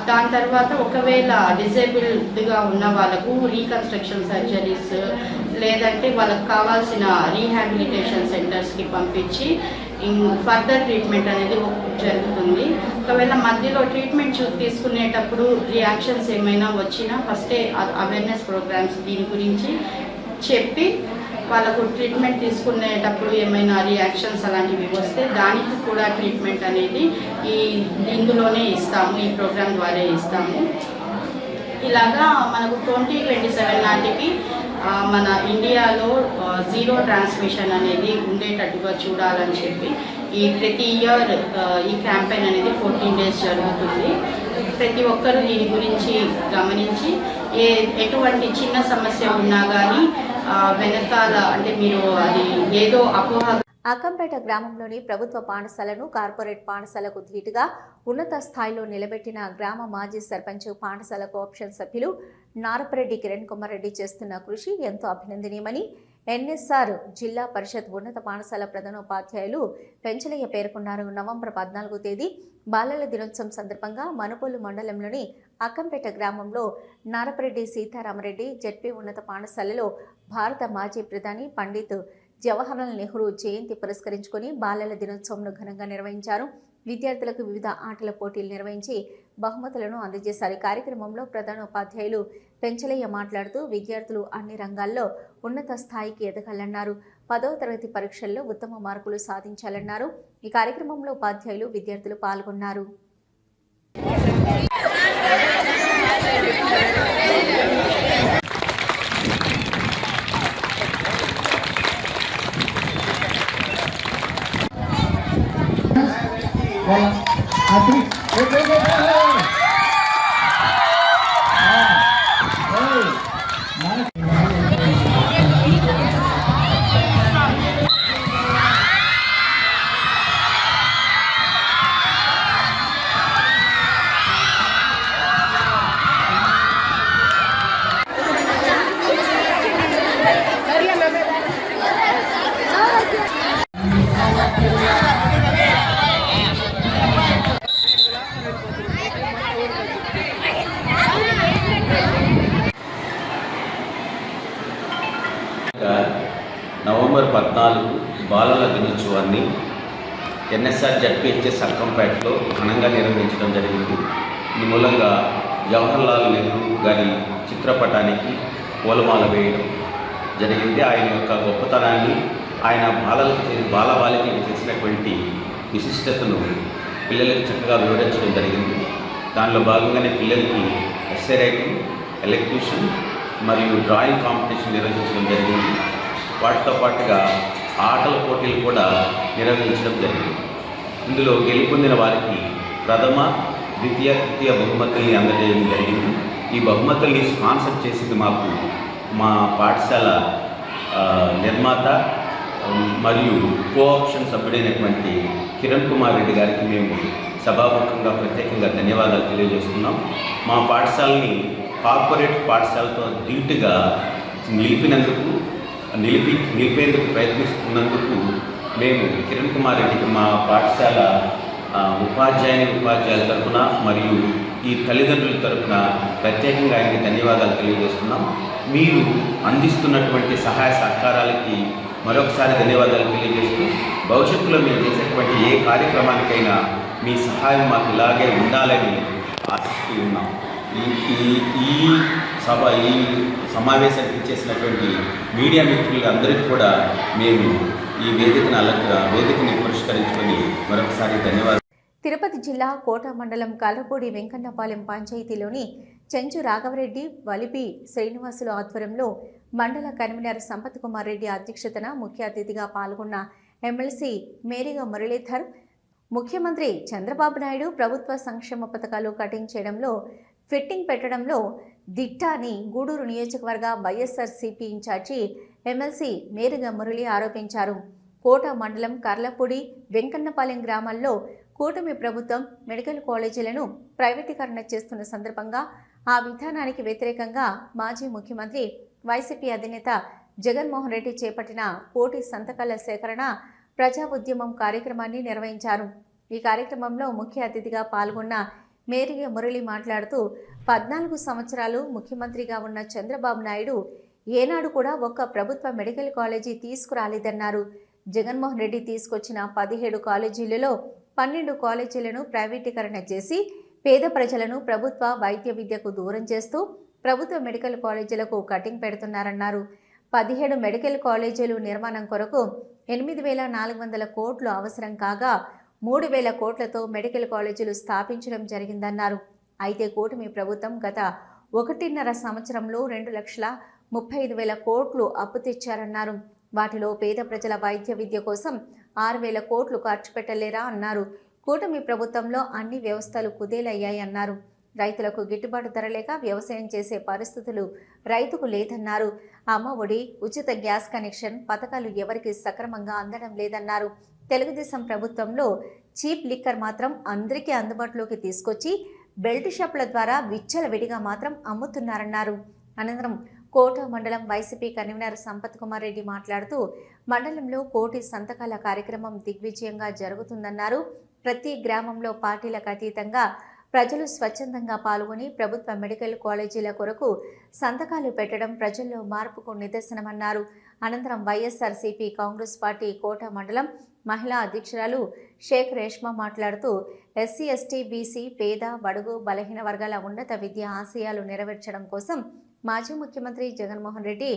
దాని తర్వాత ఒకవేళ డిజేబుల్డ్గా ఉన్న వాళ్ళకు రీకన్స్ట్రక్షన్ సర్జరీస్ లేదంటే వాళ్ళకు కావాల్సిన రీహాబిలిటేషన్ సెంటర్స్కి పంపించి ఫర్దర్ ట్రీట్మెంట్ అనేది జరుగుతుంది. ఒకవేళ మధ్యలో ట్రీట్మెంట్ తీసుకునేటప్పుడు రియాక్షన్స్ ఏమైనా వచ్చినా ఫస్టే అవేర్నెస్ ప్రోగ్రామ్స్ దీని గురించి చెప్పి వాళ్ళకు ట్రీట్మెంట్ తీసుకునేటప్పుడు ఏమైనా రియాక్షన్స్ అలాంటివి వస్తే దానికి కూడా ట్రీట్మెంట్ అనేది ఇందులోనే ఇస్తాము, ఈ ప్రోగ్రామ్ ద్వారా ఇస్తాము. ఇలాగా మనకు 2027 నాటికి మన ఇండియాలో జీరో ట్రాన్స్మిషన్ అనేది ఉండేటట్టుగా చూడాలని చెప్పి ప్రతి ఇయర్ ఈ క్యాంపెయిన్ అనేది 14 days జరుగుతుంది. ప్రతి ఒక్కరూ దీని గురించి గమనించి ఎటువంటి చిన్న సమస్య ఉన్నా కానీ వెనకాల అంటే మీరు అది ఏదో అపోహ. అక్కంపేట గ్రామంలోని ప్రభుత్వ పాఠశాలను కార్పొరేట్ పాఠశాలకు ధీటుగా ఉన్నత స్థాయిలో నిలబెట్టిన గ్రామ మాజీ సర్పంచ్ పాఠశాల కోఆప్షన్ సభ్యులు నారపరెడ్డి కిరణ్ కుమార్ రెడ్డి చేస్తున్న కృషి ఎంతో అభినందనీయమని ఎన్ఎస్ఆర్ జిల్లా పరిషత్ ఉన్నత పాఠశాల ప్రధానోపాధ్యాయులు పెంచలయ్య పేర్కొన్నారు. నవంబర్ 14వ తేదీ బాలల దినోత్సవం సందర్భంగా మనుబోలు మండలంలోని అక్కంపేట గ్రామంలో నారపరెడ్డి సీతారామరెడ్డి జెడ్పీ ఉన్నత పాఠశాలలో భారత మాజీ ప్రధాని పండిత్ జవహర్లాల్ నెహ్రూ జయంతి పురస్కరించుకొని బాలల దినోత్సవంను ఘనంగా నిర్వహించారు. విద్యార్థులకు వివిధ ఆటల పోటీలు నిర్వహించి బహుమతులను అందజేశారు. కార్యక్రమంలో ప్రధానోపాధ్యాయులు పెంచలయ్య మాట్లాడుతూ విద్యార్థులు అన్ని రంగాల్లో ఉన్నత స్థాయికి ఎదగాలన్నారు. 10వ తరగతి పరీక్షల్లో ఉత్తమ మార్కులు సాధించాలన్నారు. ఈ కార్యక్రమంలో ఉపాధ్యాయులు విద్యార్థులు పాల్గొన్నారు. నవంబర్ 14 బాలల దినోత్సవాన్ని ఎన్ఎస్ఆర్ జడ్పీహెచ్ఎస్ అక్కంపేటలో ఘనంగా నిర్వహించడం జరిగింది. ఈ మూలంగా జవహర్లాల్ నెహ్రూ గారి చిత్రపటానికి పూలమాల వేయడం జరిగింది. ఆయన యొక్క గొప్పతనాన్ని, ఆయన బాలబాలికలకు చేసినటువంటి విశిష్టతను పిల్లలకు చక్కగా వివరించడం జరిగింది. దానిలో భాగంగానే పిల్లలకి ఎస్సే రైటింగ్, ఎలక్యూషన్ మరియు డ్రాయింగ్ కాంపిటీషన్ నిర్వహించడం జరిగింది. వాటితో పాటుగా ఆటల పోటీలు కూడా నిర్వహించడం జరిగింది. ఇందులో గెలుపొందిన వారికి ప్రథమ, ద్వితీయ, తృతీయ బహుమతుల్ని అందజేయడం జరిగింది. ఈ బహుమతుల్ని స్పాన్సర్ చేసింది మా పాఠశాల నిర్మాత మరియు కోఆప్షన్ సభ్యుడైనటువంటి కిరణ్ కుమార్ రెడ్డి గారికి మేము సభాముఖంగా ప్రత్యేకంగా ధన్యవాదాలు తెలియజేస్తున్నాం. మా పాఠశాలని కార్పొరేట్ పాఠశాలతో ధీటుగా నిలిపేందుకు ప్రయత్నిస్తున్నందుకు మేము కిరణ్ కుమార్ రెడ్డికి మా పాఠశాల ఉపాధ్యాయుల తరఫున మరియు ఈ తల్లిదండ్రుల తరఫున ప్రత్యేకంగా ఆయనకి ధన్యవాదాలు తెలియజేస్తున్నాం. మీరు అందిస్తున్నటువంటి సహాయ సహకారాలకి మరొకసారి ధన్యవాదాలు తెలియజేస్తూ భవిష్యత్తులో మేము చేసేటువంటి ఏ కార్యక్రమానికైనా మీ సహాయం మాకు ఇలాగే ఉండాలని ఆశిస్తూ ఉన్నాం. ఈ సమావేశానికి చేసినటువంటి మీడియా మిత్రులందరికీ కూడా మేము ఈ వేదికని పురస్కరించుకొని మరొకసారి ధన్యవాదాలు. తిరుపతి జిల్లా కోట మండలం కల్లపూడి వెంకన్నపాలెం పంచాయతీలోని చెంచు రాఘవరెడ్డి, వలిపి శ్రీనివాసుల ఆధ్వర్యంలో మండల కన్వీనర్ సంపత్ కుమార్ రెడ్డి అధ్యక్షతన ముఖ్య అతిథిగా పాల్గొన్న ఎమ్మెల్సీ మేరిగా మురళీధర్ ముఖ్యమంత్రి చంద్రబాబు నాయుడు ప్రభుత్వ సంక్షేమ పథకాలు కటింగ్ చేయడంలో, ఫిట్టింగ్ పెట్టడంలో దిట్ట అని గూడూరు నియోజకవర్గ వైఎస్ఆర్సీపీ ఇన్ఛార్జి ఎమ్మెల్సీ మేరిగా మురళి ఆరోపించారు. కోట మండలం కర్లపూడి వెంకన్నపాలెం గ్రామాల్లో కూటమి ప్రభుత్వం మెడికల్ కాలేజీలను ప్రైవేటీకరణ చేస్తున్న సందర్భంగా ఆ విధానానికి వ్యతిరేకంగా మాజీ ముఖ్యమంత్రి వైసీపీ అధినేత జగన్మోహన్ రెడ్డి చేపట్టిన కోటి సంతకాల సేకరణ ప్రజా ఉద్యమం కార్యక్రమాన్ని నిర్వహించారు. ఈ కార్యక్రమంలో ముఖ్య అతిథిగా పాల్గొన్న మేరిగా మురళి మాట్లాడుతూ 14 సంవత్సరాలు ముఖ్యమంత్రిగా ఉన్న చంద్రబాబు నాయుడు ఏనాడు కూడా ఒక్క ప్రభుత్వ మెడికల్ కాలేజీ తీసుకురాలేదన్నారు. జగన్మోహన్ రెడ్డి తీసుకొచ్చిన 17 కాలేజీలలో 12 కాలేజీలను ప్రైవేటీకరణ చేసి పేద ప్రజలను ప్రభుత్వ వైద్య విద్యకు దూరం చేస్తూ ప్రభుత్వ మెడికల్ కాలేజీలకు కటింగ్ పెడుతున్నారన్నారు. 17 మెడికల్ కాలేజీలు నిర్మాణం కొరకు 8,400 కోట్లు అవసరం కాగా 3,000 కోట్లతో మెడికల్ కాలేజీలు స్థాపించడం జరిగిందన్నారు. అయితే కూటమి ప్రభుత్వం గత 1.5 సంవత్సరంలో 2,35,000 కోట్లు అప్పు తెచ్చారన్నారు. వాటిలో పేద ప్రజల వైద్య విద్య కోసం 6,000 కోట్లు ఖర్చు పెట్టలేరా అన్నారు. కూటమి ప్రభుత్వంలో అన్ని వ్యవస్థలు కుదేలయ్యాయన్నారు. రైతులకు గిట్టుబాటు ధర లేక వ్యవసాయం చేసే పరిస్థితులు రైతుకు లేదన్నారు. అమ్మ ఒడి, ఉచిత గ్యాస్ కనెక్షన్ పథకాలు ఎవరికి సక్రమంగా అందడం లేదన్నారు. తెలుగుదేశం ప్రభుత్వంలో చీప్ లిక్కర్ మాత్రం అందరికీ అందుబాటులోకి తీసుకొచ్చి బెల్ట్ షాపుల ద్వారా విచ్చలవిడిగా మాత్రం అమ్ముతున్నారన్నారు. అనంతరం కోట మండలం వైసీపీ కన్వీనర్ సంపత్ కుమార్ రెడ్డి మాట్లాడుతూ మండలంలో 1 కోటి సంతకాల కార్యక్రమం దిగ్విజయంగా జరుగుతుందన్నారు. ప్రతి గ్రామంలో పార్టీలకు అతీతంగా ప్రజలు స్వచ్ఛందంగా పాల్గొని ప్రభుత్వ మెడికల్ కాలేజీల కొరకు సంతకాలు పెట్టడం ప్రజల్లో మార్పుకు నిదర్శనమన్నారు. అనంతరం వైఎస్ఆర్సీపీ కాంగ్రెస్ పార్టీ కోట మండలం మహిళా అధ్యక్షురాలు షేక్ రేష్మా మాట్లాడుతూ ఎస్సీ, ఎస్టీ, బీసీ, పేద, బడుగు, బలహీన వర్గాల ఉన్నత విద్య ఆశయాలు నెరవేర్చడం కోసం మాజీ ముఖ్యమంత్రి జగన్మోహన్ రెడ్డి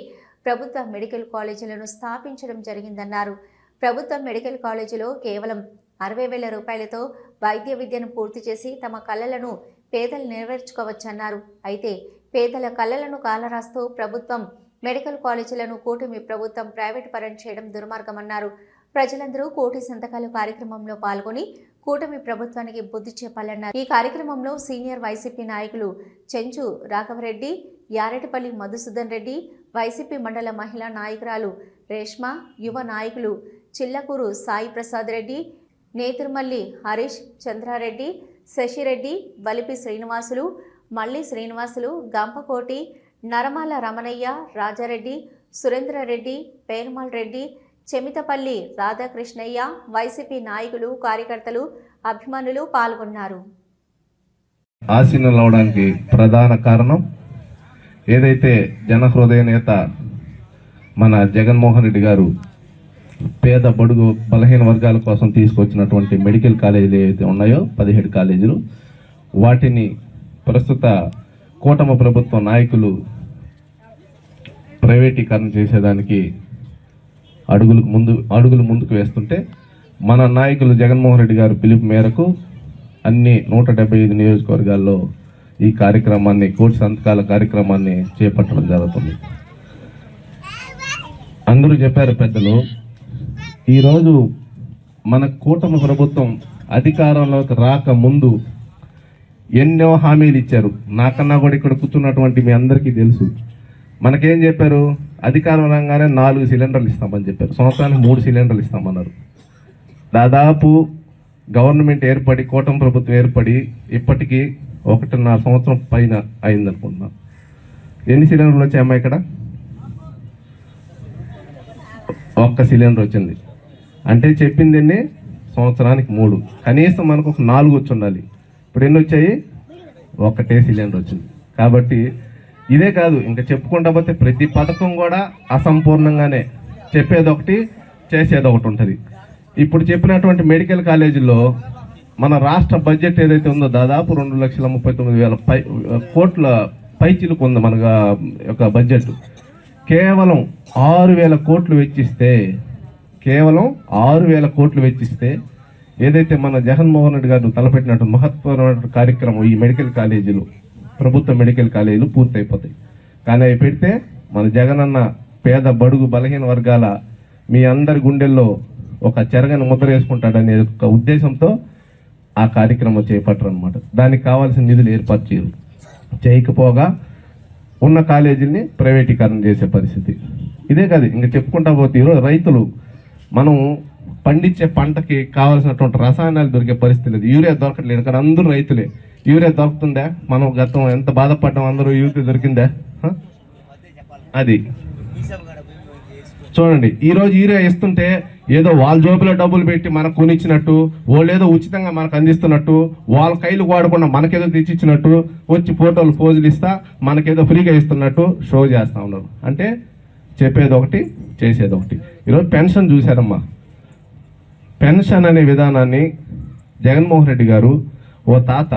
ప్రభుత్వ మెడికల్ కాలేజీలను స్థాపించడం జరిగిందన్నారు. ప్రభుత్వ మెడికల్ కాలేజీలో కేవలం 60,000 రూపాయలతో వైద్య విద్యను పూర్తి చేసి తమ కళలను పేదలు నెరవేర్చుకోవచ్చన్నారు. అయితే పేదల కళలను కాలరాస్తూ ప్రభుత్వం మెడికల్ కాలేజీలను కూటమి ప్రభుత్వం ప్రైవేట్ పరం చేయడం దుర్మార్గమన్నారు. ప్రజలందరూ 1 కోటి సంతకాలు కార్యక్రమంలో పాల్గొని కూటమి ప్రభుత్వానికి బుద్ధి చెప్పాలన్నారు. ఈ కార్యక్రమంలో సీనియర్ వైసీపీ నాయకులు చెంచు రాఘవరెడ్డి, యారెటిపల్లి మధుసూదన్ రెడ్డి, వైసీపీ మండల మహిళా నాయకురాలు రేష్మా, యువ నాయకులు చిల్లకూరు సాయి ప్రసాద్ రెడ్డి, నేతిర్మల్లి హరీష్ చంద్రారెడ్డి, శశిరెడ్డి, వలిపి శ్రీనివాసులు, మల్లి శ్రీనివాసులు, గంపకోటి, నరమాల రమణయ్య, రాజారెడ్డి, సురేంద్రరెడ్డి, పేర్మల్ రెడ్డి, చెమితపల్లి రాధాకృష్ణయ్య, వైసీపీ నాయకులు, కార్యకర్తలు, అభిమానులు పాల్గొన్నారు. ఆశీనులవడానికి ప్రధాన కారణం ఏదైతే జనహృదయ నేత మన జగన్మోహన్ రెడ్డి గారు పేద బడుగు బలహీన వర్గాల కోసం తీసుకొచ్చినటువంటి మెడికల్ కాలేజీలు ఏవైతే ఉన్నాయో 17 కాలేజీలు, వాటిని ప్రస్తుత కూటమి ప్రభుత్వ నాయకులు ప్రైవేటీకరణ చేసేదానికి అడుగులు ముందుకు వేస్తుంటే మన నాయకులు జగన్మోహన్ రెడ్డి గారు పిలుపు మేరకు అన్ని 175 నియోజకవర్గాల్లో ఈ కార్యక్రమాన్ని 1 కోటి సంతకాల కార్యక్రమాన్ని చేపట్టడం జరుగుతుంది. అందరూ చెప్పారు పెద్దలు, ఈరోజు మన కూటమి ప్రభుత్వం అధికారంలోకి రాక ముందు ఎన్నో హామీలు ఇచ్చారు. నాకన్నా కూడా ఇక్కడ కూర్చున్నటువంటి మీ అందరికీ తెలుసు. మనకేం చెప్పారు? అధికారం రాగానే 4 సిలిండర్లు ఇస్తామని చెప్పారు. సంవత్సరానికి 3 సిలిండర్లు ఇస్తామన్నారు. దాదాపు గవర్నమెంట్ ఏర్పడి, కూటమి ప్రభుత్వం ఏర్పడి ఇప్పటికీ 1.5 సంవత్సరం పైన అయిందనుకుంటున్నాం. ఎన్ని సిలిండర్లు వచ్చాయమ్మా? ఇక్కడ 1 సిలిండర్ వచ్చింది. అంటే చెప్పింది ఎన్ని? సంవత్సరానికి 3, కనీసం మనకు ఒక 4 వచ్చి ఉండాలి. ఇప్పుడు ఎన్ని వచ్చాయి? 1 సిలిండర్ వచ్చింది. కాబట్టి ఇదే కాదు, ఇంకా చెప్పుకుంటా పోతే ప్రతి పథకం కూడా అసంపూర్ణంగానే, చెప్పేది ఒకటి చేసేది ఒకటి ఉంటుంది. ఇప్పుడు చెప్పినటువంటి మెడికల్ కాలేజీల్లో మన రాష్ట్ర బడ్జెట్ ఏదైతే ఉందో దాదాపు 2,39,000 కోట్ల పైచిలుకు ఉంది మన యొక్క బడ్జెట్. కేవలం 6,000 కోట్లు వెచ్చిస్తే ఏదైతే మన జగన్మోహన్ రెడ్డి గారు తలపెట్టినట్టు మహత్వమైన కార్యక్రమం ఈ మెడికల్ కాలేజీలు, ప్రభుత్వ మెడికల్ కాలేజీలు పూర్తయిపోతాయి. కానీ అవి పెడితే మన జగనన్న పేద బడుగు బలహీన వర్గాల మీ అందరి గుండెల్లో ఒక చెరగని ముద్ర వేసుకుంటాడనే ఒక ఉద్దేశంతో ఆ కార్యక్రమం చేపట్టరు అనమాట. దానికి కావాల్సిన నిధులు ఏర్పాటు చేయకపోగా ఉన్న కాలేజీని ప్రైవేటీకరణ చేసే పరిస్థితి. ఇదే కాదు, ఇంకా చెప్పుకుంటా పోతే ఈరోజు రైతులు మనం పండించే పంటకి కావాల్సినటువంటి రసాయనాలు దొరికే పరిస్థితి లేదు. యూరియా దొరకట్లేదు. ఇక్కడ అందరూ రైతులే. యూరియా దొరుకుతుందా? మనం గతం ఎంత బాధపడ్డాం, అందరూ యూరియా దొరికిందా? అది చూడండి, ఈరోజు యూరియా ఇస్తుంటే ఏదో వాళ్ళ జోబులో డబ్బులు పెట్టి మనకు కొనిచ్చినట్టు, వాళ్ళు ఏదో ఉచితంగా మనకు అందిస్తున్నట్టు, వాళ్ళ కైలు వాడకుండా మనకేదో తెచ్చిచ్చినట్టు వచ్చి ఫోటోలు పోజులు ఇస్తా మనకేదో ఫ్రీగా ఇస్తున్నట్టు షో చేస్తూ ఉన్నారు. అంటే చెప్పేది ఒకటి, చేసేది ఒకటి. ఈరోజు పెన్షన్ చూశారమ్మా. పెన్షన్ అనే విధానాన్ని జగన్మోహన్ రెడ్డి గారు ఓ తాత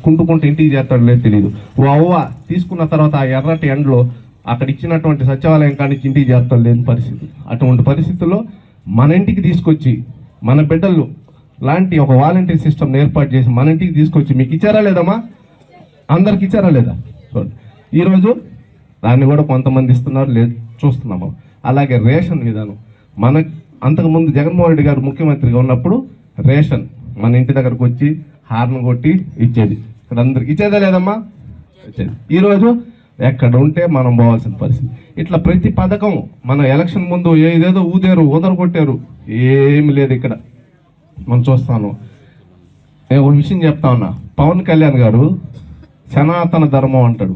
కుంటుకుంటూ ఇంటికి చేస్తాడో లేదు తెలియదు, ఓ అవ్వ తీసుకున్న తర్వాత ఆ ఎర్రటి ఎండలో అక్కడ ఇచ్చినటువంటి సచివాలయం కానించి ఇంటికి చేస్తాడు లేని పరిస్థితి. అటువంటి పరిస్థితుల్లో మన ఇంటికి తీసుకొచ్చి మన బిడ్డలు లాంటి ఒక వాలంటీర్ సిస్టమ్ ఏర్పాటు చేసి మన ఇంటికి తీసుకొచ్చి మీకు ఇచ్చారా లేదమ్మా? అందరికి ఇచ్చారా లేదా? ఈరోజు దాన్ని కూడా కొంతమంది ఇస్తున్నారు, లేదు చూస్తున్నాము. అలాగే రేషన్ విధానం, మన అంతకుముందు జగన్మోహన్ రెడ్డి గారు ముఖ్యమంత్రిగా ఉన్నప్పుడు రేషన్ మన ఇంటి దగ్గరకు వచ్చి హార్న్ కొట్టి ఇచ్చేది. ఇక్కడ అందరికి ఇచ్చేదా లేదమ్మా? ఇచ్చేది. ఈరోజు ఎక్కడ ఉంటే మనం పోవాల్సిన పరిస్థితి. ఇట్లా ప్రతి పథకం మన ఎలక్షన్ ముందు ఏదేదో ఊదేరు కొట్టారు, ఏమి లేదు ఇక్కడ మనం చూస్తాను. నేను ఒక విషయం చెప్తా ఉన్నా, పవన్ కళ్యాణ్ గారు సనాతన ధర్మం అంటాడు.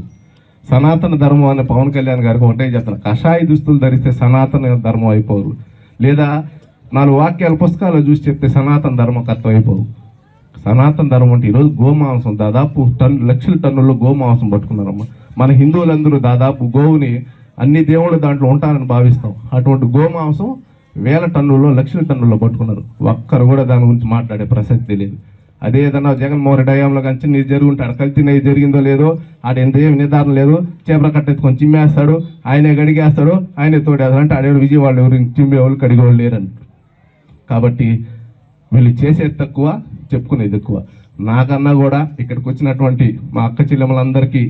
సనాతన ధర్మం అనే పవన్ కళ్యాణ్ గారికి ఒకటే చెప్తాను, కషాయ దుస్తులు ధరిస్తే సనాతన ధర్మం అయిపోరు, లేదా 4 వాక్యాల పుస్తకాలు చూసి చెప్తే సనాతన ధర్మకర్త అయిపోరు. సనాతన ధర్మం అంటే ఈరోజు గోమాంసం దాదాపు లక్షల టన్నుల్లో గోమాంసం పట్టుకున్నారమ్మా. మన హిందువులందరూ దాదాపు గోవుని అన్ని దేవుళ్ళు దాంట్లో ఉంటారని భావిస్తాం. అటువంటి గోమాంసం 1000 టన్నుల్లో లక్షల టన్నుల్లో పట్టుకున్నారు. ఒక్కరు కూడా దాని గురించి మాట్లాడే ప్రసక్తి తెలియదు. అదే ఏదన్నా జగన్మోహన్ రెడ్డి హయాంలో కంచి నీరు జరిగి ఉంటాడు, కల్తీ నెయ్యి జరిగిందో లేదో ఆడ ఎంత ఏమి నిర్ధారణ లేదు. చేపల కట్టెత్తుకొని చిమ్మేస్తాడు, ఆయనే గడిగేస్తాడు, ఆయనే తోడేస్తాడు. అంటే ఆడేవాడు విజయవాడ ఎవరు చిమ్మేవాళ్ళు కడిగేవాళ్ళు లేరని. కాబట్టి వీళ్ళు చేసేది తక్కువ, చెప్పుకునేది ఎక్కువ. నాకన్నా కూడా ఇక్కడికి వచ్చినటువంటి మా అక్క చెల్లెమ్మలందరికీ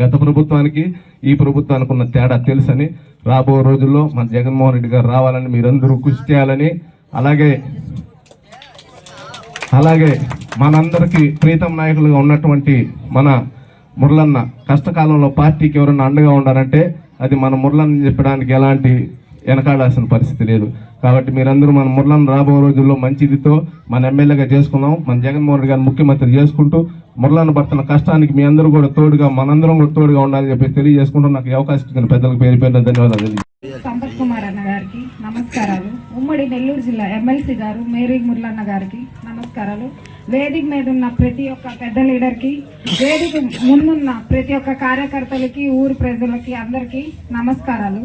గత ప్రభుత్వానికి ఈ ప్రభుత్వానికి ఉన్న తేడా తెలుసని, రాబో రోజుల్లో మన జగన్మోహన్ రెడ్డి గారు రావాలని మీరందరూ కృషి చేయాలని, అలాగే మనందరికీ ప్రీతం నాయకులుగా ఉన్నటువంటి మన మురళన్న కష్టకాలంలో పార్టీకి ఎవరన్నా అండగా ఉండాలంటే అది మన మురళన్న చెప్పడానికి ఎలాంటి వెనకాడాల్సిన పరిస్థితి లేదు. కాబట్టి మీరందరూ మన మురళన్న రాబో రోజుల్లో మంచిదితో మన ఎమ్మెల్యేగా చేసుకున్నాం, మన జగన్మోహన్ రెడ్డి గారిని ముఖ్యమంత్రి చేసుకుంటూ మురళన్న పడుతున్న కష్టానికి మీ అందరూ కూడా తోడుగా, మనందరం కూడా తోడుగా ఉండాలని చెప్పి తెలియజేసుకుంటూ నాకు అవకాశం ఇచ్చిన పెద్దలకు పేరు పేరున ధన్యవాదాలు. సంపత్ కుమార్ అన్న గారికి నమస్కారాలు. ఉమ్మడి నెల్లూరు జిల్లా ఎమ్మెల్సీ గారు మేరీ మురళన్న గారికి నమస్కారాలు. వేదిక మీద ఉన్న ప్రతి ఒక్క పెద్ద లీడర్కి, వేదిక ముందున్న ప్రతి ఒక్క కార్యకర్తలకి, ఊరు ప్రజలకి అందరికీ నమస్కారాలు.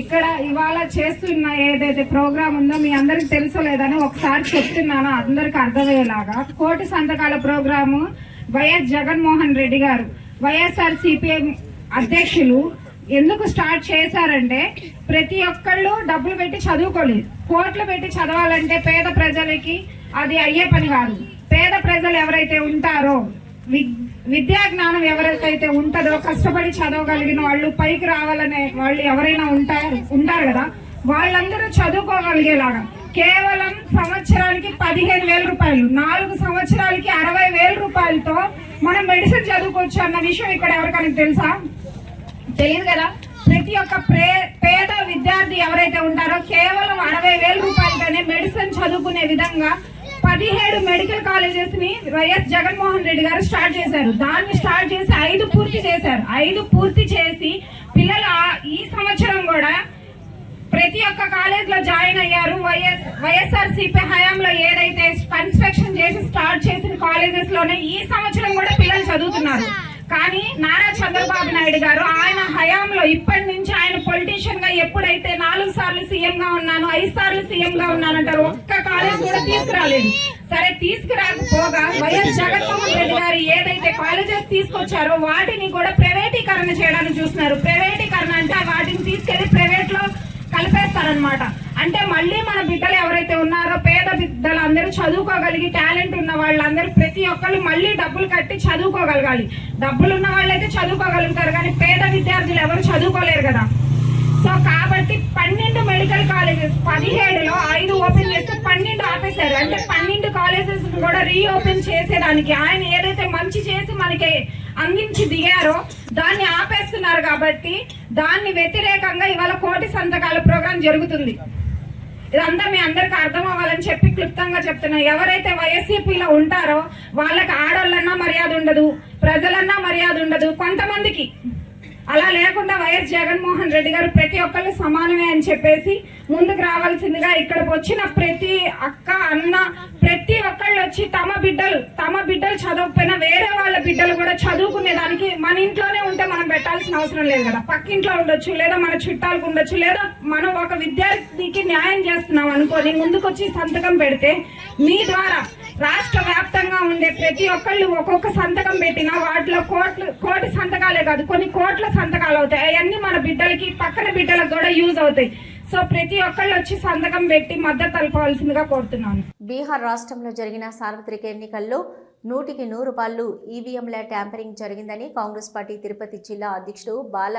ఇక్కడ ఇవాళ చేస్తున్న ఏదైతే ప్రోగ్రామ్ ఉందో మీ అందరికి తెలుసో లేదని ఒకసారి చెప్తున్నాను అందరికి అర్థమయ్యేలాగా. 1,00,00,000 సంతకాల ప్రోగ్రాము వైఎస్ జగన్మోహన్ రెడ్డి గారు వైఎస్ఆర్సీపీ అధ్యక్షులు ఎందుకు స్టార్ట్ చేశారంటే, ప్రతి ఒక్కళ్ళు డబ్బులు పెట్టి చదువుకోలేదు. కోట్లు పెట్టి చదవాలంటే పేద ప్రజలకి అది అయ్యే పని కాదు. పేద ప్రజలు ఎవరైతే ఉంటారో, విద్యా జ్ఞానం ఎవరైతే ఉంటుందో, కష్టపడి చదవగలిగిన వాళ్ళు, పైకి రావాలనే వాళ్ళు ఎవరైనా ఉంటారు కదా, వాళ్ళందరూ చదువుకోగలిగేలాగా కేవలం సంవత్సరానికి 15,000 రూపాయలు, 4 సంవత్సరాలకి 60,000 రూపాయలతో మనం మెడిసిన్ చదువుకోవచ్చు అన్న విషయం ఇక్కడ ఎవరికైనా తెలుసా? తెలియదు కదా. ప్రతి ఒక్క పేద విద్యార్థి ఎవరైతే ఉంటారో కేవలం 60,000 రూపాయలతోనే మెడిసిన్ చదువుకునే విధంగా 17 మెడికల్ కాలేజెస్ ని వైఎస్ జగన్మోహన్ రెడ్డి గారు స్టార్ట్ చేశారు. దాన్ని స్టార్ట్ చేసి 5 పూర్తి చేశారు. 5 పూర్తి చేసి పిల్లలు ఈ సంవత్సరం కూడా ప్రతి ఒక్క కాలేజ్ లో జాయిన్ అయ్యారు. వైఎస్ఆర్సీపీ హయాంలో ఏదైతే కన్స్ట్రక్షన్ చేసి స్టార్ట్ చేసిన కాలేజెస్ లోనే ఈ సంవత్సరం కూడా పిల్లలు చదువుతున్నారు. కానీ నారా చంద్రబాబు నాయుడు గారు ఆయన హయాంలో ఇప్పటి నుంచి ఆయన పొలిటీషియన్ గా ఎప్పుడైతే 4 సార్లు సీఎం గా ఉన్నాను, 5 సార్లు సీఎం గా ఉన్నానంటారు, ఒక్క కాలేజ్ కూడా తీసుకురాలేదు. సరే తీసుకురాకపోగా వైఎస్ జగన్మోహన్ రెడ్డి గారు ఏదైతే కాలేజెస్ తీసుకొచ్చారో వాటిని కూడా ప్రైవేటీకరణ చేయడానికి చూస్తున్నారు. ప్రైవేటీకరణ అంటే వాటిని తీసుకెళ్లి ప్రైవేట్ లో కలిపేస్తారనమాట. అంటే మళ్ళీ మన బిడ్డలు ఎవరైతే ఉన్నారో, పేద బిడ్డలు అందరూ చదువుకోగలిగి టాలెంట్ ఉన్న వాళ్ళందరూ ప్రతి ఒక్కళ్ళు మళ్ళీ డబ్బులు కట్టి చదువుకోగలగాలి. డబ్బులు ఉన్న వాళ్ళైతే చదువుకోగలుగుతారు, కానీ పేద విద్యార్థులు ఎవరు చదువుకోలేరు కదా. సో కాబట్టి 12 మెడికల్ కాలేజెస్ 17లో 5 ఓపెన్ చేస్తే 12 ఆపేశారు. అంటే 12 కాలేజెస్ కూడా రీఓపెన్ చేసేదానికి ఆయన ఏదైతే మంచి చేసి మనకి అందించి దిగారో దాన్ని ఆపేస్తున్నారు. కాబట్టి దాన్ని వ్యతిరేకంగా ఇవాళ 1,00,00,000 సంతకాల ప్రోగ్రాం జరుగుతుంది. ఇదంతా మీ అందరికి అర్థం అవ్వాలని చెప్పి క్లుప్తంగా చెప్తున్నా. ఎవరైతే వైఎస్సీపీలో ఉంటారో వాళ్ళకి ఆడోళ్ళన్నా మర్యాద ఉండదు, ప్రజలన్నా మర్యాద ఉండదు. కొంతమందికి అలా లేకుండా వైఎస్ జగన్మోహన్ రెడ్డి గారు ప్రతి ఒక్కళ్ళు సమానమే అని చెప్పేసి ముందుకు రావాల్సిందిగా ఇక్కడికి వచ్చిన ప్రతి అక్క, అన్న, ప్రతి ఒక్కళ్ళు వచ్చి తమ బిడ్డలు చదవకపోయినా వేరే వాళ్ళ బిడ్డలు కూడా చదువుకునేదానికి మన ఇంట్లోనే ఉంటే మనం పెట్టాల్సిన అవసరం లేదు కదా. పక్కింట్లో ఉండొచ్చు, లేదా మన చుట్టాలకు ఉండొచ్చు, లేదా మనం ఒక విద్యార్థికి న్యాయం చేస్తున్నాం అనుకోని ముందుకొచ్చి సంతకం పెడితే మీ ద్వారా రాష్ట్ర వ్యాప్తంగా ఉండే ప్రతి ఒక్కళ్ళు ఒక్కొక్క సంతకం పెట్టినా వాటిలో కోటి సంతకాలే కాదు, కొన్ని కోట్ల సంతకాలు అవుతాయి. అవన్నీ మన బిడ్డలకి, పక్కన బిడ్డలకు కూడా యూజ్ అవుతాయి. సో ప్రతి ఒక్కళ్ళు వచ్చి సంతకం పెట్టి మద్దతు తెలపాల్సిందిగా కోరుతున్నాను. బీహార్ రాష్ట్రంలో జరిగిన సార్వత్రిక ఎన్నికల్లో 100కి 100 పాళ్ళు ఈవీఎంల ట్యాంపరింగ్ జరిగిందని కాంగ్రెస్ పార్టీ తిరుపతి జిల్లా అధ్యక్షుడు బాల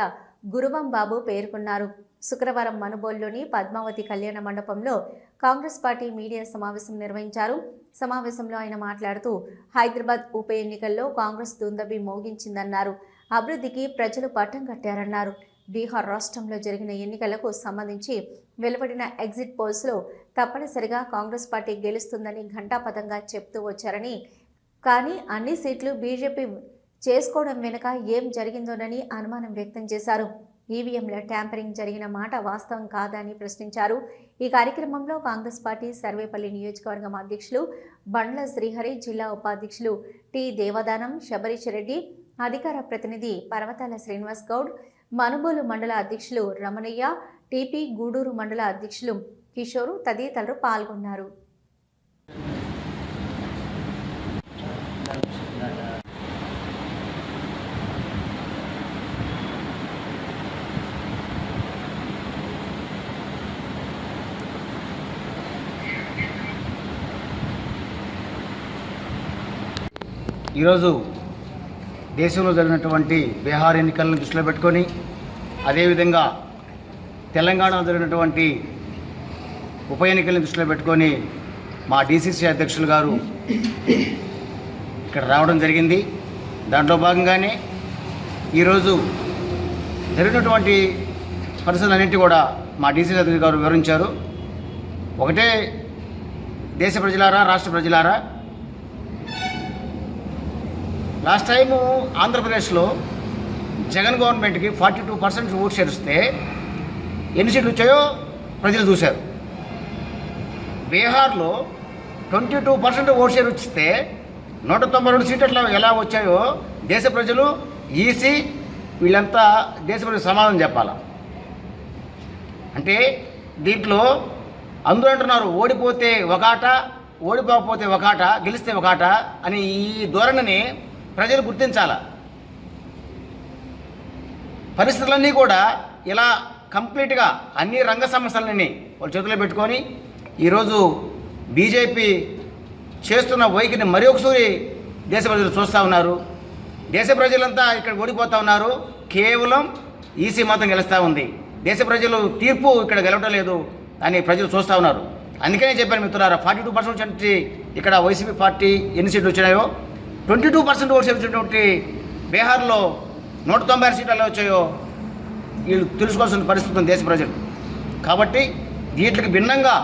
గురువం బాబు పేర్కొన్నారు. శుక్రవారం మనుబోలులోని పద్మావతి కళ్యాణ మండపంలో కాంగ్రెస్ పార్టీ మీడియా సమావేశం నిర్వహించారు. సమావేశంలో ఆయన మాట్లాడుతూ హైదరాబాద్ ఉప ఎన్నికల్లో కాంగ్రెస్ దుందబి మోగించిందన్నారు. అభివృద్ధికి ప్రజలు పట్టం కట్టారన్నారు. బీహార్ రాష్ట్రంలో జరిగిన ఎన్నికలకు సంబంధించి వెలువడిన ఎగ్జిట్ పోల్స్లో తప్పనిసరిగా కాంగ్రెస్ పార్టీ గెలుస్తుందని ఘంటాపథంగా చెప్తూ వచ్చారని, కానీ అన్ని సీట్లు బీజేపీ చేసుకోవడం వెనుక ఏం జరిగిందోనని అనుమానం వ్యక్తం చేశారు. ఈవీఎంల ట్యాంపరింగ్ జరిగిన మాట వాస్తవం కాదని ప్రశ్నించారు. ఈ కార్యక్రమంలో కాంగ్రెస్ పార్టీ సర్వేపల్లి నియోజకవర్గం అధ్యక్షులు బండ్ల శ్రీహరి, జిల్లా ఉపాధ్యక్షులు టి దేవదానం, శబరీష్ రెడ్డి, అధికార ప్రతినిధి పర్వతాల శ్రీనివాస్ గౌడ్, మనుబోలు మండల అధ్యక్షులు రమణయ్య, టీపీ గూడూరు మండల అధ్యక్షులు కిషోరు తదితరులు పాల్గొన్నారు. ఈరోజు దేశంలో జరిగినటువంటి బీహార్ ఎన్నికలను దృష్టిలో పెట్టుకొని, అదేవిధంగా తెలంగాణలో జరిగినటువంటి ఉప ఎన్నికలను దృష్టిలో పెట్టుకొని మా డీసీసీ అధ్యక్షులు గారు ఇక్కడ రావడం జరిగింది. దాంట్లో భాగంగానే ఈరోజు జరిగినటువంటి పరిస్థితులన్నింటి కూడా మా డీసీసీ అధ్యక్షులు గారు వివరించారు. ఒకటే, దేశ ప్రజలారా, రాష్ట్ర ప్రజలారా, లాస్ట్ టైము ఆంధ్రప్రదేశ్లో జగన్ గవర్నమెంట్కి 42% ఓట్ షేర్ వస్తే ఎన్ని సీట్లు వచ్చాయో ప్రజలు చూశారు. బీహార్లో 22% ఓట్ షేర్ వచ్చిస్తే 192 సీట్లు ఎలా వచ్చాయో దేశ ప్రజలు, ఈసీ వీళ్ళంతా దేశ ప్రజలు సమాధానం చెప్పాలా. అంటే దీంట్లో అందరూ అంటున్నారు ఓడిపోతే ఒక ఆట, ఓడిపోకపోతే ఒక ఆట, గెలిస్తే ఒక ఆట అని. ఈ ధోరణిని ప్రజలు గుర్తించాల. పరిస్థితులన్నీ కూడా ఇలా కంప్లీట్గా అన్ని రంగ సమస్యలని వాళ్ళ చేతిలో పెట్టుకొని ఈరోజు బీజేపీ చేస్తున్న వైఖరిని మరి ఒకసారి దేశ ప్రజలు చూస్తూ ఉన్నారు. దేశ ప్రజలంతా ఇక్కడ ఓడిపోతూ ఉన్నారు. కేవలం ఈసీ మాత్రం గెలుస్తూ ఉంది. దేశ ప్రజలు తీర్పు ఇక్కడ గెలవడం లేదు అని ప్రజలు చూస్తూ ఉన్నారు. అందుకనే చెప్పాను మిత్రులారా, 42% ఇక్కడ వైసీపీ పార్టీ ఎన్ని సీట్లు వచ్చినాయో, 22% ఓట్స్ వచ్చినటువంటి బీహార్లో 196 సీట్లు ఎలా వచ్చాయో వీళ్ళు తెలుసుకోవాల్సిన పరిస్థితి ఉంది దేశ ప్రజలు. కాబట్టి వీటికి భిన్నంగా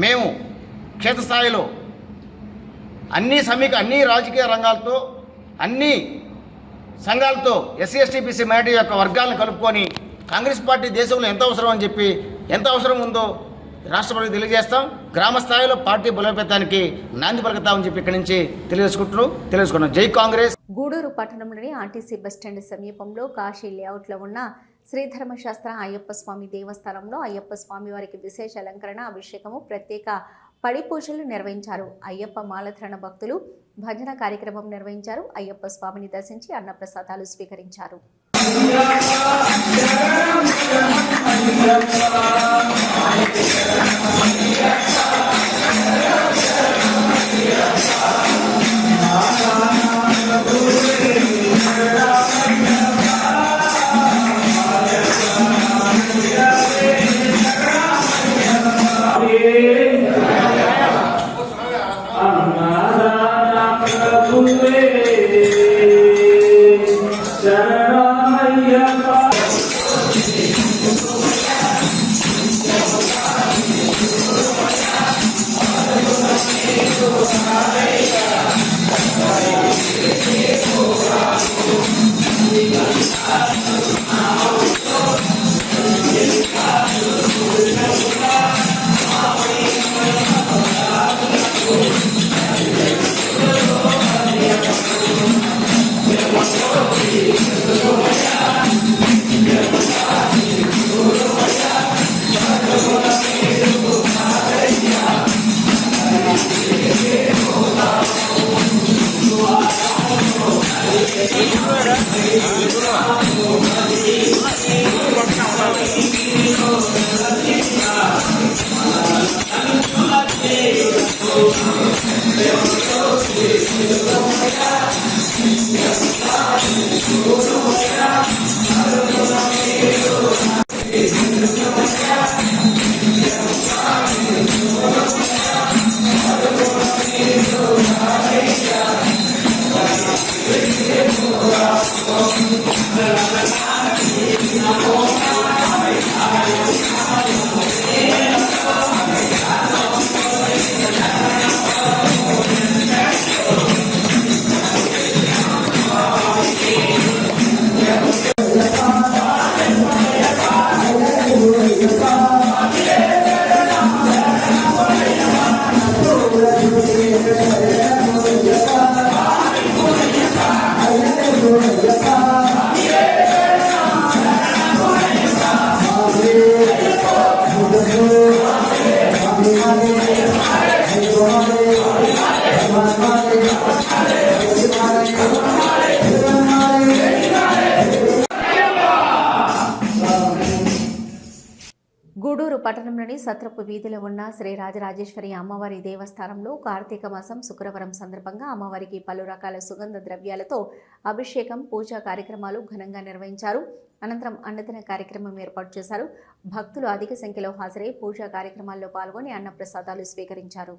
మేము క్షేత్రస్థాయిలో అన్ని రాజకీయ రంగాలతో, అన్ని సంఘాలతో ఎస్సీ ఎస్టీ బీసీ మైనారిటీ యొక్క వర్గాలను కలుపుకొని కాంగ్రెస్ పార్టీ దేశంలో ఎంత అవసరం అని చెప్పి, ఎంత అవసరం ఉందో రాష్ట్ర ప్రజలకు తెలియజేస్తాం. గ్రామ స్థాయిలో పార్టీ బలోపేతానికి నాంది పలుకుతామని చెప్పి ఇక్కడి నుంచి తెలుసుకున్నాం. జై కాంగ్రెస్. గూడూరు పట్టణంలోని ఆర్టీసీ బస్టాండ్ సమీపంలో కాశీ లేఅవుట్లో ఉన్న శ్రీధర్మశాస్త్ర అయ్యప్ప స్వామి దేవస్థానంలో అయ్యప్ప స్వామి వారికి విశేష అలంకరణ, అభిషేకము, ప్రత్యేక పడి పూజలు నిర్వహించారు. అయ్యప్ప మాలధరణ భక్తులు భజన కార్యక్రమం నిర్వహించారు. అయ్యప్ప స్వామిని దర్శించి అన్నప్రసాదాలు స్వీకరించారు. Shut up. గూడూరు పట్టణంలోని సత్రపు వీధిలో ఉన్న శ్రీ రాజరాజేశ్వరి అమ్మవారి దేవస్థానంలో కార్తీక మాసం శుక్రవారం సందర్భంగా అమ్మవారికి పలు రకాల సుగంధ ద్రవ్యాలతో అభిషేకం పూజా కార్యక్రమాలు ఘనంగా నిర్వహించారు. అనంతరం అన్నదాన కార్యక్రమం ఏర్పాటు చేశారు. భక్తులు అధిక సంఖ్యలో హాజరై పూజా కార్యక్రమాల్లో పాల్గొని అన్నప్రసాదాలు స్వీకరించారు.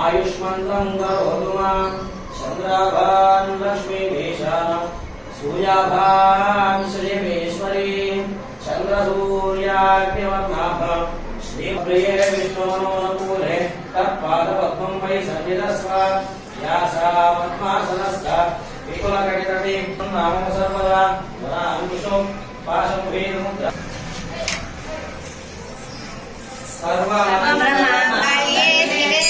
आयुष्मन्तं करोतु मां चन्द्राभां लक्ष्मीभीषाणं सूर्याभां श्रीमेश्वरीं चन्द्रसूर्याग्निवर्णाभां श्रीप्रिये विष्णोनुकूले तत्पादपद्मं वै सन्निधस्व या सा पद्मासनस्था विपुलकटितटी नामो सर्वदा वरांकुशो पाशं वेदमुद्रा सर्वमङ्गलमाङ्गल्ये शिवे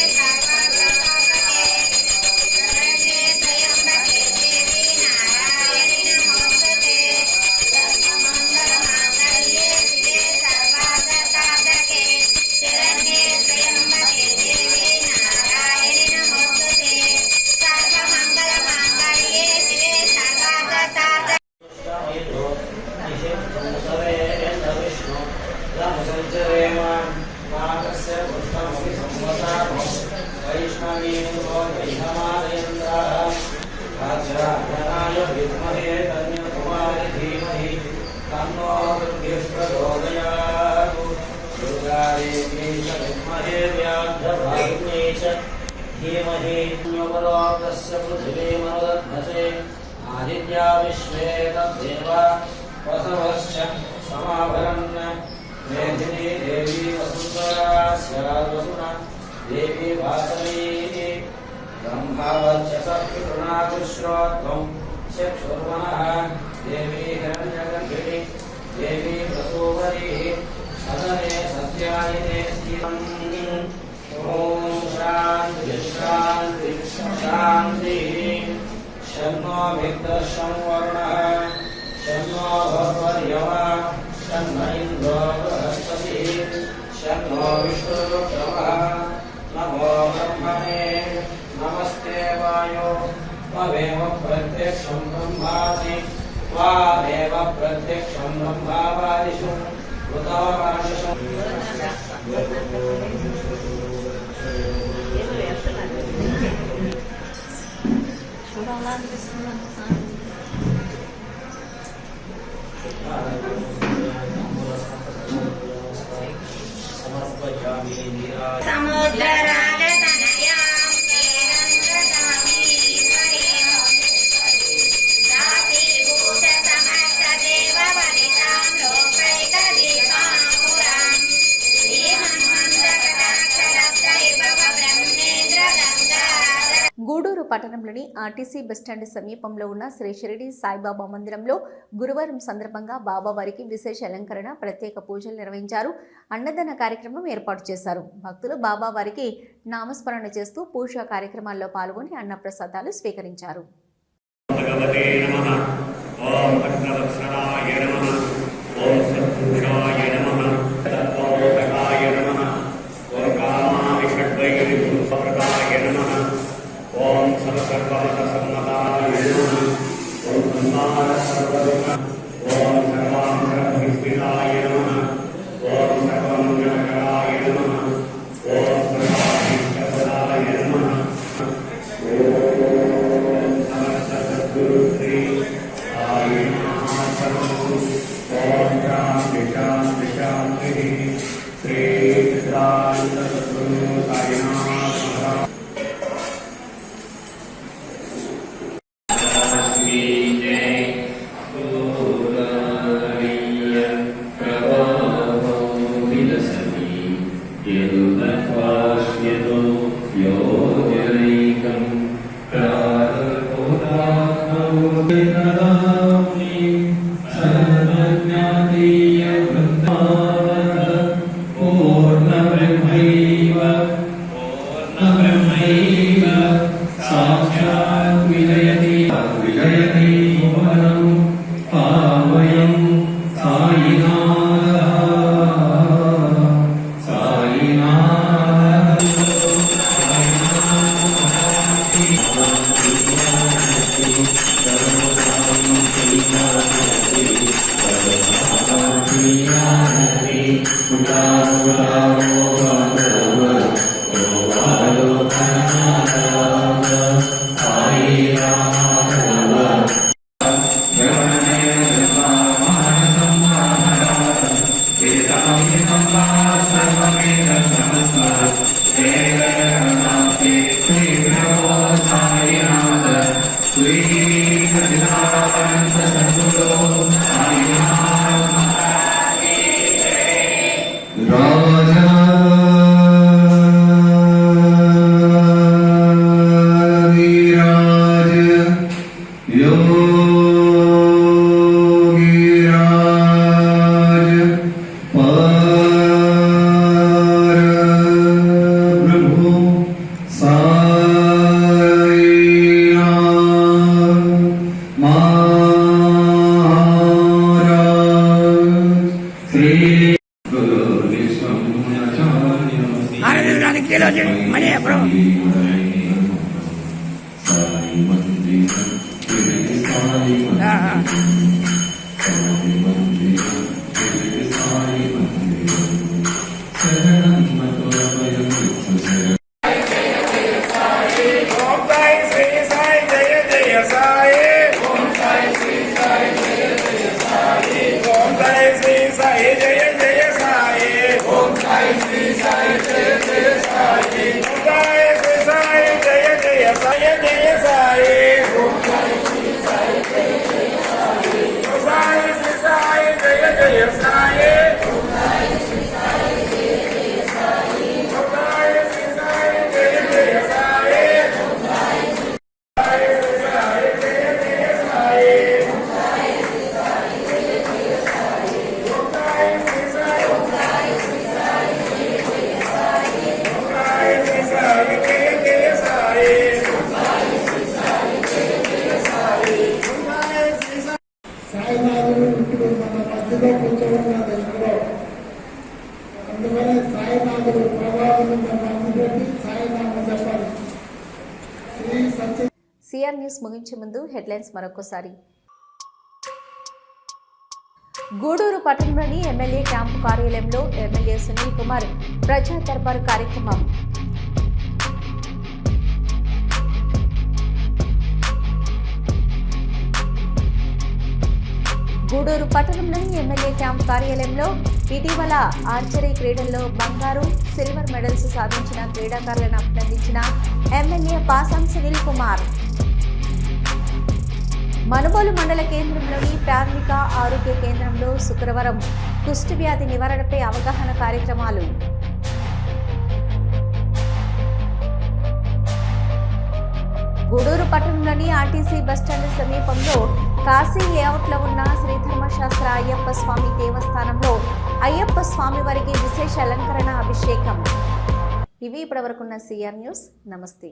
आदित्या विश्वे तद्देवा वसवश्च समाभरन् मेधिनी देवी वसुन्धरा स्याद्वसुना देवी वासवी ब्रह्मावच्चसत्कृणाचुश्रोत्वं चक्षुर्मनः देवी हिरण्यगर्भिणी देवी प्रसूवरी सदने सत्यायिने स्थितम् ॐ शान्ति शान्ति शान्तिः शन्नो मित्रशं वर्णः शन्नो भर्वर्यमा शन्नो इन्द्रो बृहस्पतिः शन्नो विष्णुरुक्रमः नमो ब्रह्मणे नमस्ते वायो त्वमेव प्रत्यक्षं ब्रह्मासि त्वामेव प्रत्यक्षं ब्रह्मावादिषु कृतवादिषु గూడూరు పట్టణంలోని ఆర్టీసీ బస్టాండ్ సమీపంలో ఉన్న శ్రీ షిరిడి సాయిబాబా మందిరంలో గురువారం సందర్భంగా బాబావారికి విశేష అలంకరణ, ప్రత్యేక పూజలు నిర్వహించారు. అన్నదాన కార్యక్రమం ఏర్పాటు చేశారు. భక్తులు బాబావారికి నామస్మరణ చేస్తూ పూజా కార్యక్రమాల్లో పాల్గొని అన్నప్రసాదాలు స్వీకరించారు. సిఆర్ న్యూస్ ముగించే ముందు హెడ్లైన్స్ మరొకసారి. గూడూరు పట్టణంలోని ఎమ్మెల్యే క్యాంపు కార్యాలయంలో ఎమ్మెల్యే సునీల్ కుమార్ ప్రజా దర్బారు కార్యక్రమం. గూడూరు పట్టణంలోని ఎమ్మెల్యే క్యాంప్ కార్యాలయంలో ఇటీవల ఆర్చరీ క్రీడల్లో బంగారు, సిల్వర్ మెడల్స్ సాధించిన క్రీడాకారులను అభినందించిన ఎమ్మెల్యే పాసం సునీల్ కుమార్. మనుబోలు మండల కేంద్రంలోని ప్రాథమిక ఆరోగ్య కేంద్రంలో శుక్రవారం కుష్టు వ్యాధి నివారణపై అవగాహన కార్యక్రమాలు. గూడూరు పట్టణంలోని ఆర్టీసీ బస్టాండ్ సమీపంలో కాశీ లేఅవుట్లో ఉన్న శ్రీధర్మశాస్త్ర అయ్యప్ప స్వామి దేవస్థానంలో అయ్యప్ప స్వామి వారికి విశేష అలంకరణ అభిషేకం. ఇవి ఇప్పటివరకున్న సిఆర్ న్యూస్. నమస్తే.